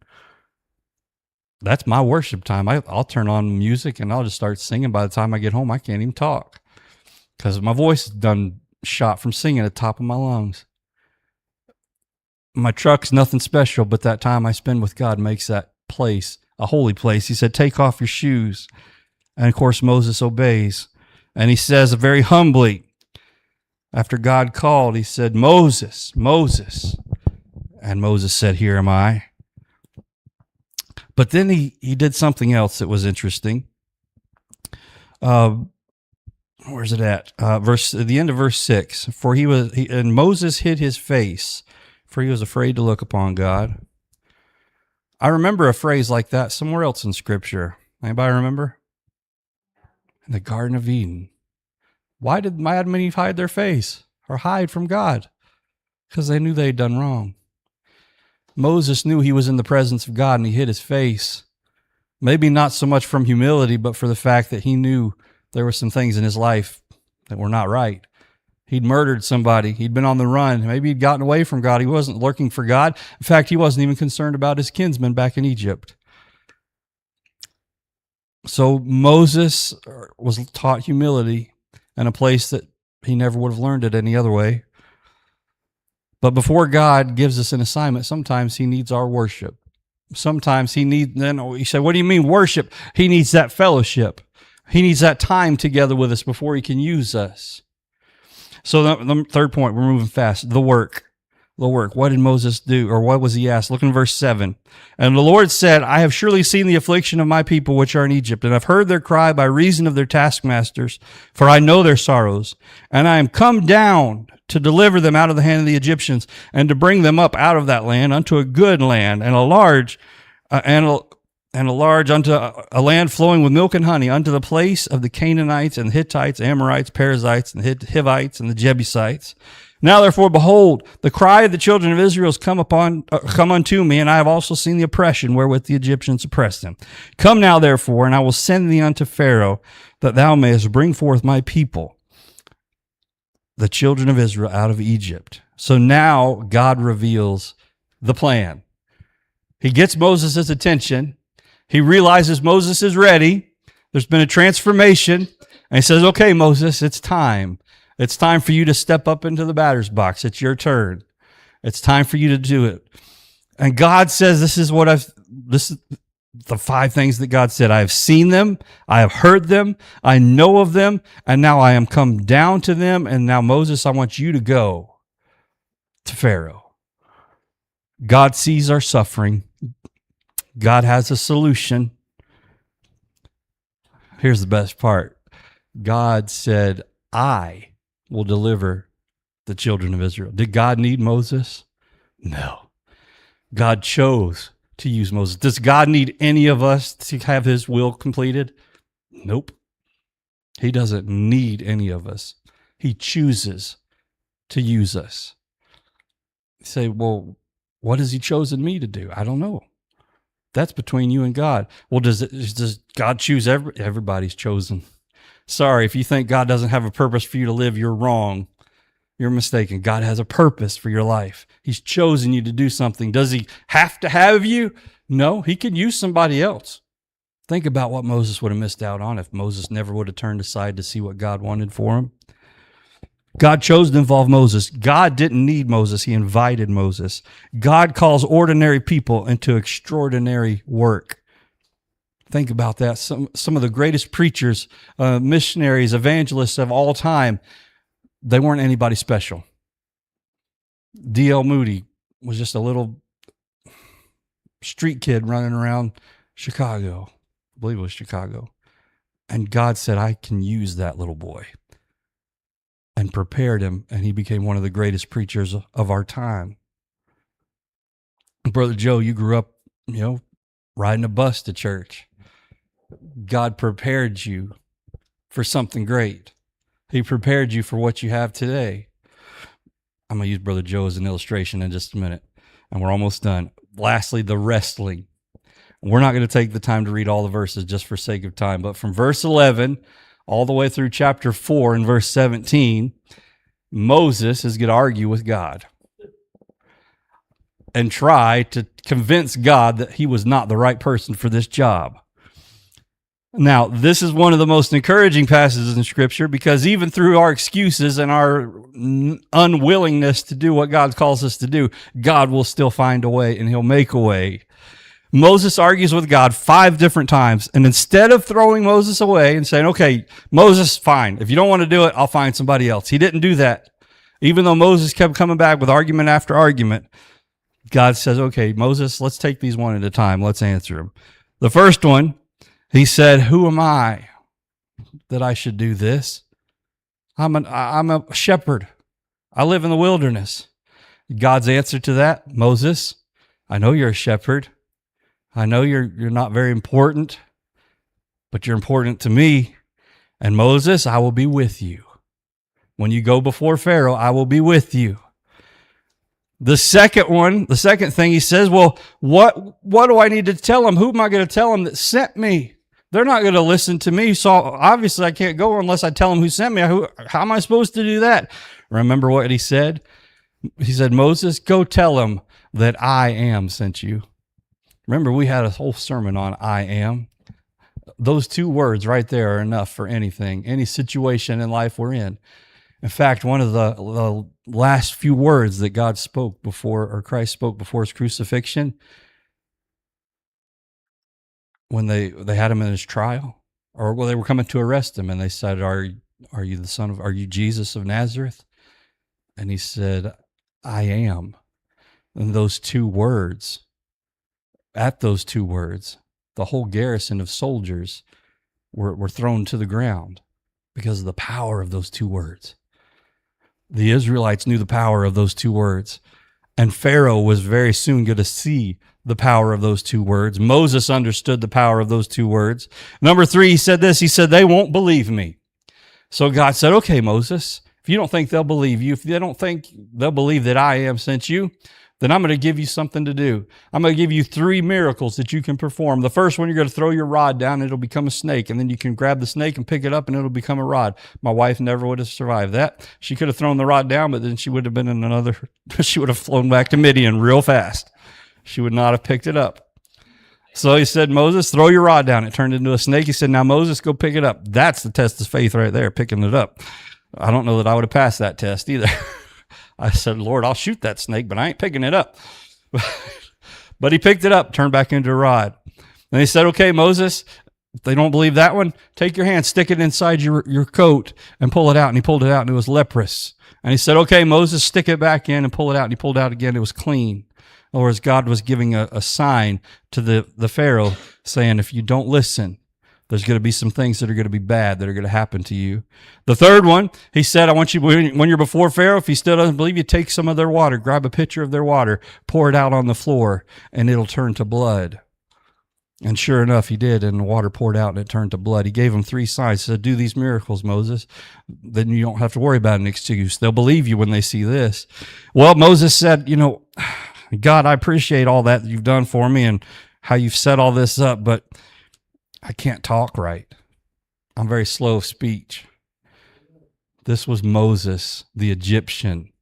That's my worship time. I'll turn on music and I'll just start singing. By the time I get home, I can't even talk because my voice is done shot from singing at the top of my lungs. My truck's nothing special, but that time I spend with God makes that place a holy place. He said, take off your shoes. And of course, Moses obeys. And he says very humbly, after God called, he said, Moses, Moses. And Moses said, here am I. But then he did something else that was interesting. Where's it at? The end of verse 6. And Moses hid his face, for he was afraid to look upon God. I remember a phrase like that somewhere else in Scripture. Anybody remember? In the Garden of Eden. Why did Adam and Eve hide their face or hide from God? Because they knew they'd done wrong. Moses knew he was in the presence of God and he hid his face. Maybe not so much from humility, but for the fact that he knew there were some things in his life that were not right. He'd murdered somebody. He'd been on the run. Maybe he'd gotten away from God. He wasn't lurking for God. In fact, he wasn't even concerned about his kinsmen back in Egypt. So Moses was taught humility in a place that he never would have learned it any other way. But before God gives us an assignment, sometimes he needs our worship. Sometimes he needs, then you say, what do you mean worship? He needs that fellowship. He needs that time together with us before he can use us. So the third point, we're moving fast, the work. The work. What did Moses do, or what was he asked? Look in verse 7. And the Lord said, I have surely seen the affliction of my people which are in Egypt, and have heard their cry by reason of their taskmasters, for I know their sorrows. And I am come down to deliver them out of the hand of the Egyptians, and to bring them up out of that land unto a good land, and a large unto a land flowing with milk and honey, unto the place of the Canaanites and the Hittites, Amorites, Perizzites, and the Hivites, and the Jebusites. Now therefore, behold, the cry of the children of Israel has come unto me, and I have also seen the oppression wherewith the Egyptians oppressed them. Come now therefore, and I will send thee unto Pharaoh, that thou mayest bring forth my people, the children of Israel, out of Egypt. So now God reveals the plan. He gets Moses' attention. He realizes Moses is ready. There's been a transformation. And he says, okay, Moses, it's time. It's time for you to step up into the batter's box. It's your turn. It's time for you to do it. And God says, this is the 5 things that God said. I have seen them. I have heard them. I know of them. And now I am come down to them. And now, Moses, I want you to go to Pharaoh. God sees our suffering. God has a solution. Here's the best part. God said, I will deliver the children of Israel. Did God need Moses? No. God chose to use Moses. Does God need any of us to have his will completed? Nope. He doesn't need any of us. He chooses to use us. You say, well, what has he chosen me to do? I don't know. That's between you and God. Well, does God choose everybody's chosen? Sorry, if you think God doesn't have a purpose for you to live, you're wrong. You're mistaken. God has a purpose for your life. He's chosen you to do something. Does he have to have you? No, he could use somebody else. Think about what Moses would have missed out on if Moses never would have turned aside to see what God wanted for him. God chose to involve Moses. God didn't need Moses. He invited Moses. God calls ordinary people into extraordinary work. Think about that. Some of the greatest preachers, missionaries, evangelists of all time, they weren't anybody special. D.L. Moody was just a little street kid running around Chicago. I believe it was Chicago. And God said, I can use that little boy. And prepared him, and he became one of the greatest preachers of our time. Brother Joe, you grew up, riding a bus to church. God prepared you for something great. He prepared you for what you have today. I'm going to use Brother Joe as an illustration in just a minute, and we're almost done. Lastly, the wrestling. We're not going to take the time to read all the verses just for sake of time, but from verse 11 all the way through chapter 4 and verse 17, Moses is going to argue with God and try to convince God that he was not the right person for this job. Now, this is one of the most encouraging passages in Scripture, because even through our excuses and our unwillingness to do what God calls us to do, God will still find a way, and he'll make a way. Moses argues with God 5 different times, and instead of throwing Moses away and saying, okay, Moses, fine. If you don't want to do it, I'll find somebody else. He didn't do that. Even though Moses kept coming back with argument after argument, God says, okay, Moses, let's take these one at a time. Let's answer them. The first one, he said, who am I that I should do this? I'm a shepherd. I live in the wilderness. God's answer to that, Moses, I know you're a shepherd. I know you're not very important, but you're important to me. And Moses, I will be with you. When you go before Pharaoh, I will be with you. The second thing he says, well, what do I need to tell him? Who am I going to tell him that sent me? They're not going to listen to me. So obviously I can't go unless I tell them who sent me. How am I supposed to do that? Remember what he said? He said, Moses, go tell them that I am sent you. Remember, we had a whole sermon on I am. Those two words right there are enough for anything, any situation in life we're in. In fact, one of the last few words that God spoke before, or Christ spoke before his crucifixion, when they had him in his trial, or well, they were coming to arrest him, and they said, are you Jesus of Nazareth? And he said, I am. And those two words, at those two words, the whole garrison of soldiers were thrown to the ground because of the power of those two words. The Israelites knew the power of those two words, and Pharaoh was very soon going to see the power of those two words. Moses understood the power of those two words. Number 3, he said this, he said, they won't believe me. So God said, okay, Moses, if you don't think they'll believe you, if they don't think they'll believe that I am sent you, then I'm going to give you something to do. I'm going to give you 3 miracles that you can perform. The first one, you're going to throw your rod down, and it'll become a snake, and then you can grab the snake and pick it up, and it'll become a rod. My wife never would have survived that. She could have thrown the rod down, but then she would have been in she would have flown back to Midian real fast. She would not have picked it up. So he said, Moses, throw your rod down. It turned into a snake. He said, now Moses, go pick it up. That's the test of faith right there, picking it up. I don't know that I would have passed that test either. I said, Lord, I'll shoot that snake, but I ain't picking it up. But he picked it up, turned back into a rod. And he said, okay, Moses, if they don't believe that one, take your hand, stick it inside your coat and pull it out. And he pulled it out, and it was leprous. And he said, okay, Moses, stick it back in and pull it out. And he pulled it out again. It was clean. In other words, God was giving a sign to the Pharaoh saying, if you don't listen, there's going to be some things that are going to be bad that are going to happen to you. The third one, he said, I want you, when you're before Pharaoh, if he still doesn't believe you, take some of their water, grab a pitcher of their water, pour it out on the floor, and it'll turn to blood. And sure enough, he did, and the water poured out, and it turned to blood. He gave him 3 signs. He said, do these miracles, Moses. Then you don't have to worry about an excuse. They'll believe you when they see this. Well, Moses said, God, I appreciate all that you've done for me and how you've set all this up, but I can't talk right. I'm very slow of speech. This was Moses, the Egyptian.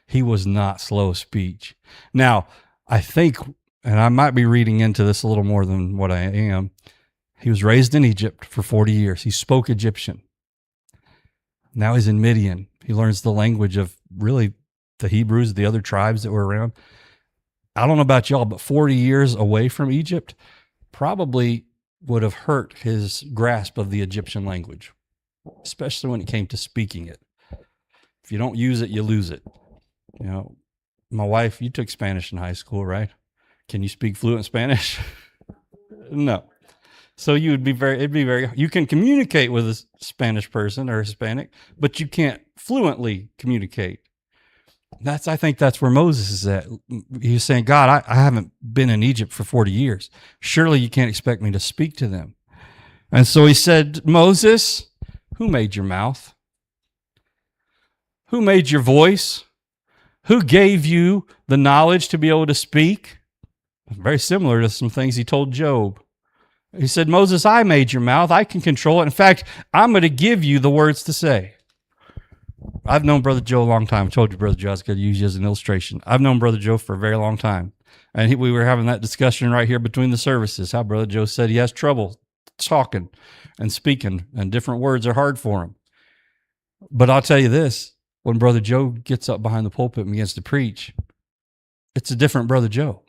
He was not slow of speech. Now, I think, and I might be reading into this a little more than what I am, he was raised in Egypt for 40 years. He spoke Egyptian. Now he's in Midian. He learns the language of really the Hebrews, the other tribes that were around. I don't know about y'all, but 40 years away from Egypt probably would have hurt his grasp of the Egyptian language, especially when it came to speaking it. If you don't use it, you lose it. My wife, you took Spanish in high school, right? Can you speak fluent Spanish? No. So you can communicate with a Spanish person or Hispanic, but you can't fluently communicate. I think that's where Moses is at. He's saying, God, I haven't been in Egypt for 40 years. Surely you can't expect me to speak to them. And so he said, Moses, who made your mouth? Who made your voice? Who gave you the knowledge to be able to speak? Very similar to some things he told Job. He said, Moses, I made your mouth. I can control it. In fact, I'm going to give you the words to say. I've known Brother Joe a long time. I told you, Brother Joe, I was going to use you as an illustration. I've known Brother Joe for a very long time. And we were having that discussion right here between the services, how Brother Joe said he has trouble talking and speaking, and different words are hard for him. But I'll tell you this, when Brother Joe gets up behind the pulpit and begins to preach, it's a different Brother Joe.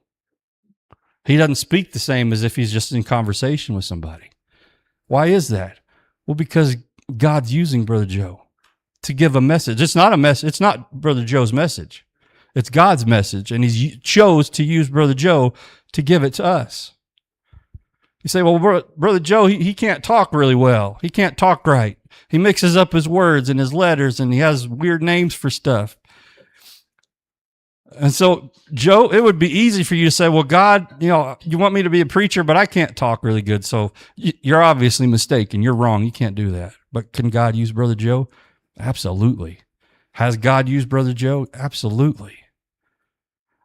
He doesn't speak the same as if he's just in conversation with somebody. Why is that? Well, because God's using Brother Joe to give a message. It's not a message. It's not Brother Joe's message. It's God's message, and he chose to use Brother Joe to give it to us. You say, well, Brother Joe, he can't talk really well. He can't talk right. He mixes up his words and his letters, and he has weird names for stuff. And so, Joe, it would be easy for you to say, well, God, you want me to be a preacher, but I can't talk really good. So you're obviously mistaken. You're wrong. You can't do that. But can God use Brother Joe? Absolutely. Has God used Brother Joe? Absolutely.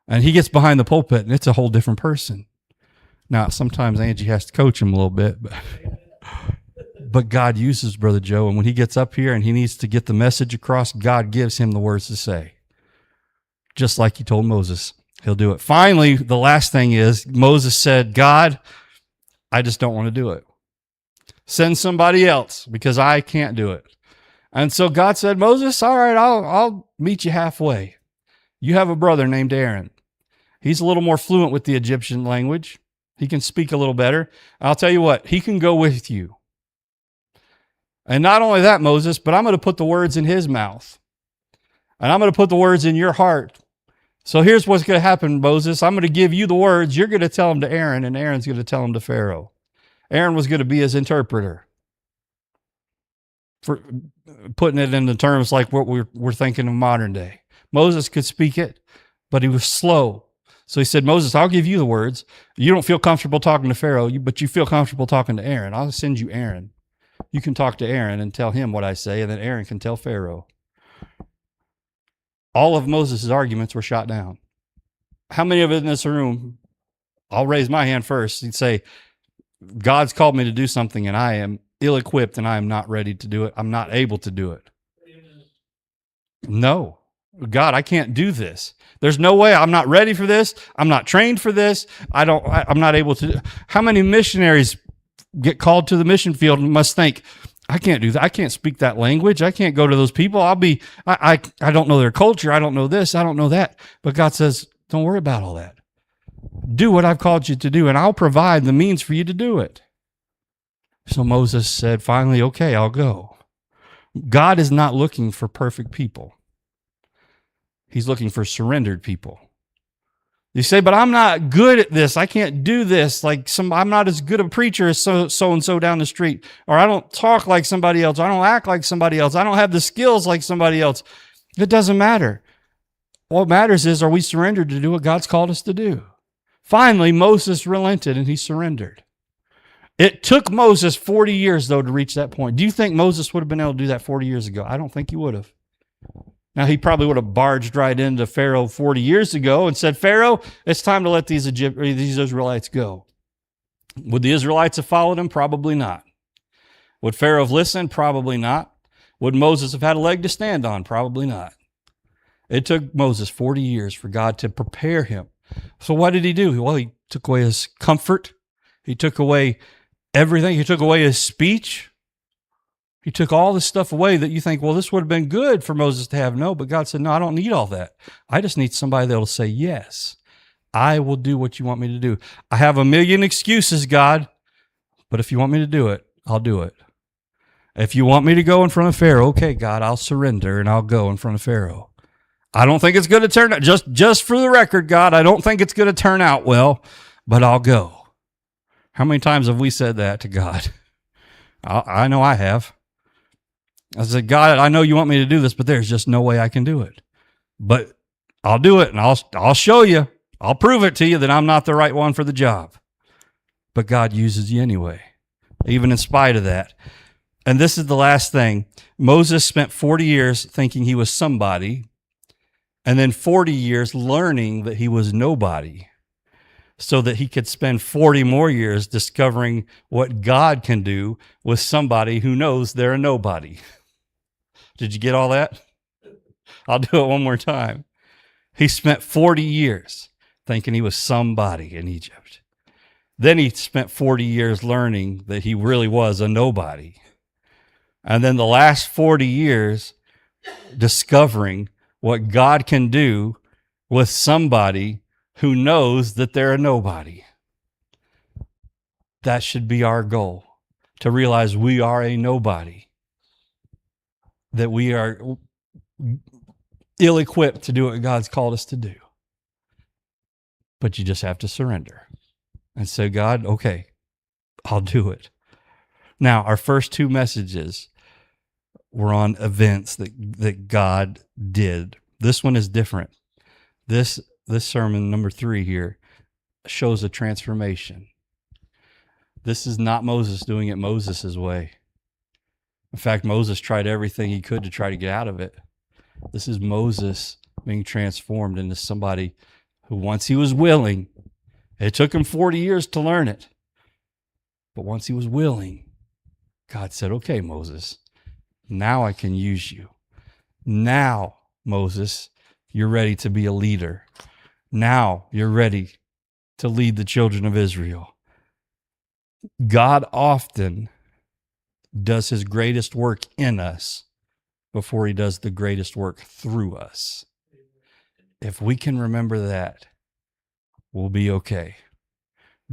And he gets behind the pulpit, and it's a whole different person. Now, sometimes Angie has to coach him a little bit, But God uses Brother Joe, and when he gets up here and he needs to get the message across, God gives him the words to say. Just like he told Moses, he'll do it. Finally, the last thing is, Moses said, God, I just don't want to do it. Send somebody else because I can't do it. And so God said, Moses, all right, I'll meet you halfway. You have a brother named Aaron. He's a little more fluent with the Egyptian language. He can speak a little better. I'll tell you what, he can go with you. And not only that, Moses, but I'm going to put the words in his mouth. And I'm going to put the words in your heart. So here's what's going to happen, Moses. I'm going to give you the words. You're going to tell them to Aaron, and Aaron's going to tell them to Pharaoh. Aaron was going to be his interpreter. For putting it into terms like what we're thinking of modern day. Moses could speak it, but he was slow. So he said, Moses, I'll give you the words. You don't feel comfortable talking to Pharaoh, but you feel comfortable talking to Aaron. I'll send you Aaron. You can talk to Aaron and tell him what I say, and then Aaron can tell Pharaoh. All of Moses' arguments were shot down. How many of us in this room, I'll raise my hand first, he'd say, God's called me to do something, and I am ill-equipped, and I am not ready to do it. I'm not able to do it. No. God, I can't do this. There's no way. I'm not ready for this. I'm not trained for this. I'm not able to. How many missionaries get called to the mission field and must think, I can't do that. I can't speak that language. I can't go to those people. I don't know their culture. I don't know this. I don't know that. But God says, don't worry about all that. Do what I've called you to do, and I'll provide the means for you to do it. So Moses said, finally, okay, I'll go. God is not looking for perfect people. He's looking for surrendered people. You say, but I'm not good at this. I can't do this. I'm not as good a preacher as so-and-so down the street. Or I don't talk like somebody else. I don't act like somebody else. I don't have the skills like somebody else. It doesn't matter. What matters is, are we surrendered to do what God's called us to do? Finally, Moses relented and he surrendered. It took Moses 40 years, though, to reach that point. Do you think Moses would have been able to do that 40 years ago? I don't think he would have. Now, he probably would have barged right into Pharaoh 40 years ago and said, Pharaoh, it's time to let these Israelites go. Would the Israelites have followed him? Probably not. Would Pharaoh have listened? Probably not. Would Moses have had a leg to stand on? Probably not. It took Moses 40 years for God to prepare him. So what did he do? Well, he took away his comfort. He took away everything. He took away his speech. He took all this stuff away that you think, well, this would have been good for Moses to have. No, but God said, no, I don't need all that. I just need somebody that will say, yes, I will do what you want me to do. I have a million excuses, God, but if you want me to do it, I'll do it. If you want me to go in front of Pharaoh, okay, God, I'll surrender and I'll go in front of Pharaoh. I don't think it's going to turn out, just for the record, God, I don't think it's going to turn out well, but I'll go. How many times have we said that to God? I know I have. I said, God, I know you want me to do this, but there's just no way I can do it. But I'll do it, and I'll show you. I'll prove it to you that I'm not the right one for the job. But God uses you anyway, even in spite of that. And this is the last thing. Moses spent 40 years thinking he was somebody, and then 40 years learning that he was nobody, so that he could spend 40 more years discovering what God can do with somebody who knows they're a nobody. Did you get all that? I'll do it one more time. He spent 40 years thinking he was somebody in Egypt. Then he spent 40 years learning that he really was a nobody. And then the last 40 years discovering what God can do with somebody who knows that they're a nobody. That should be our goal, to realize we are a nobody, that we are ill-equipped to do what God's called us to do. But you just have to surrender and say, God, okay, I'll do it. Now, our first two messages were on events that God did. This one is different. This sermon, number 3 here, shows a transformation. This is not Moses doing it Moses' way. In fact, Moses tried everything he could to try to get out of it. This is Moses being transformed into somebody who, once he was willing, it took him 40 years to learn it, but once he was willing, God said, okay, Moses, now I can use you. Now, Moses, you're ready to be a leader. Now you're ready to lead the children of Israel. God often does his greatest work in us before he does the greatest work through us. If we can remember that, we'll be okay.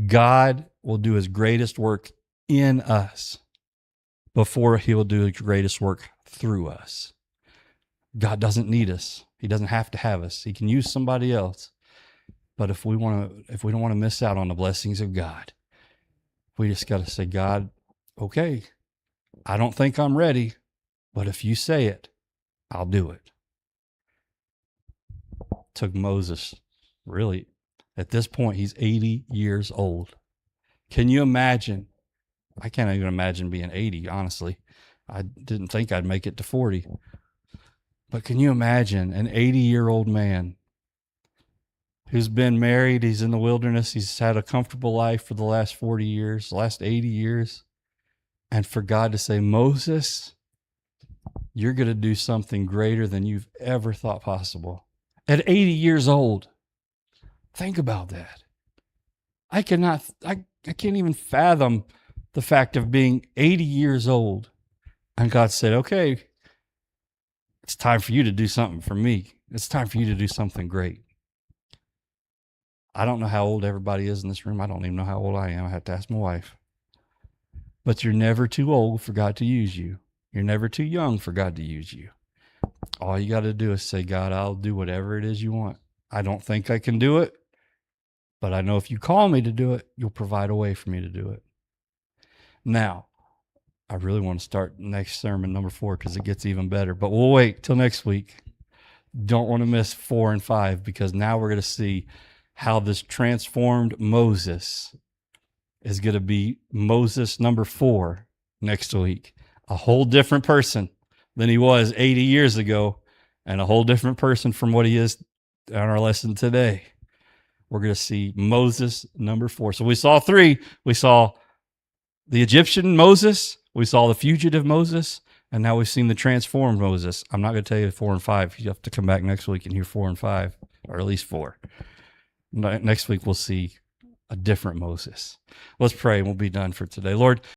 God will do his greatest work in us before he will do his greatest work through us. God doesn't need us. He doesn't have to have us. He can use somebody else. But if we don't want to miss out on the blessings of God, we just got to say, God, okay, I don't think I'm ready, but if you say it, I'll do it. Took Moses, really, at this point, he's 80 years old. Can you imagine? I can't even imagine being 80, honestly. I didn't think I'd make it to 40. But can you imagine an 80-year-old man who's been married, he's in the wilderness, he's had a comfortable life for the last 40 years, last 80 years, and for God to say, Moses, you're going to do something greater than you've ever thought possible. At 80 years old, think about that. I can't even fathom the fact of being 80 years old. And God said, okay, it's time for you to do something for me. It's time for you to do something great. I don't know how old everybody is in this room. I don't even know how old I am. I have to ask my wife. But you're never too old for God to use you. You're never too young for God to use you. All you got to do is say, God, I'll do whatever it is you want. I don't think I can do it, but I know if you call me to do it, you'll provide a way for me to do it. Now, I really want to start next sermon, number 4, because it gets even better. But we'll wait till next week. Don't want to miss 4 and 5, because now we're going to see how this transformed Moses is going to be Moses number 4 next week. A whole different person than he was 80 years ago, and a whole different person from what he is in our lesson today. We're going to see Moses number 4. So we saw 3. We saw the Egyptian Moses, we saw the fugitive Moses, and now we've seen the transformed Moses. I'm not going to tell you 4 and 5. You have to come back next week and hear 4 and 5, or at least 4. Next week we'll see a different Moses. Let's pray and we'll be done for today. Lord,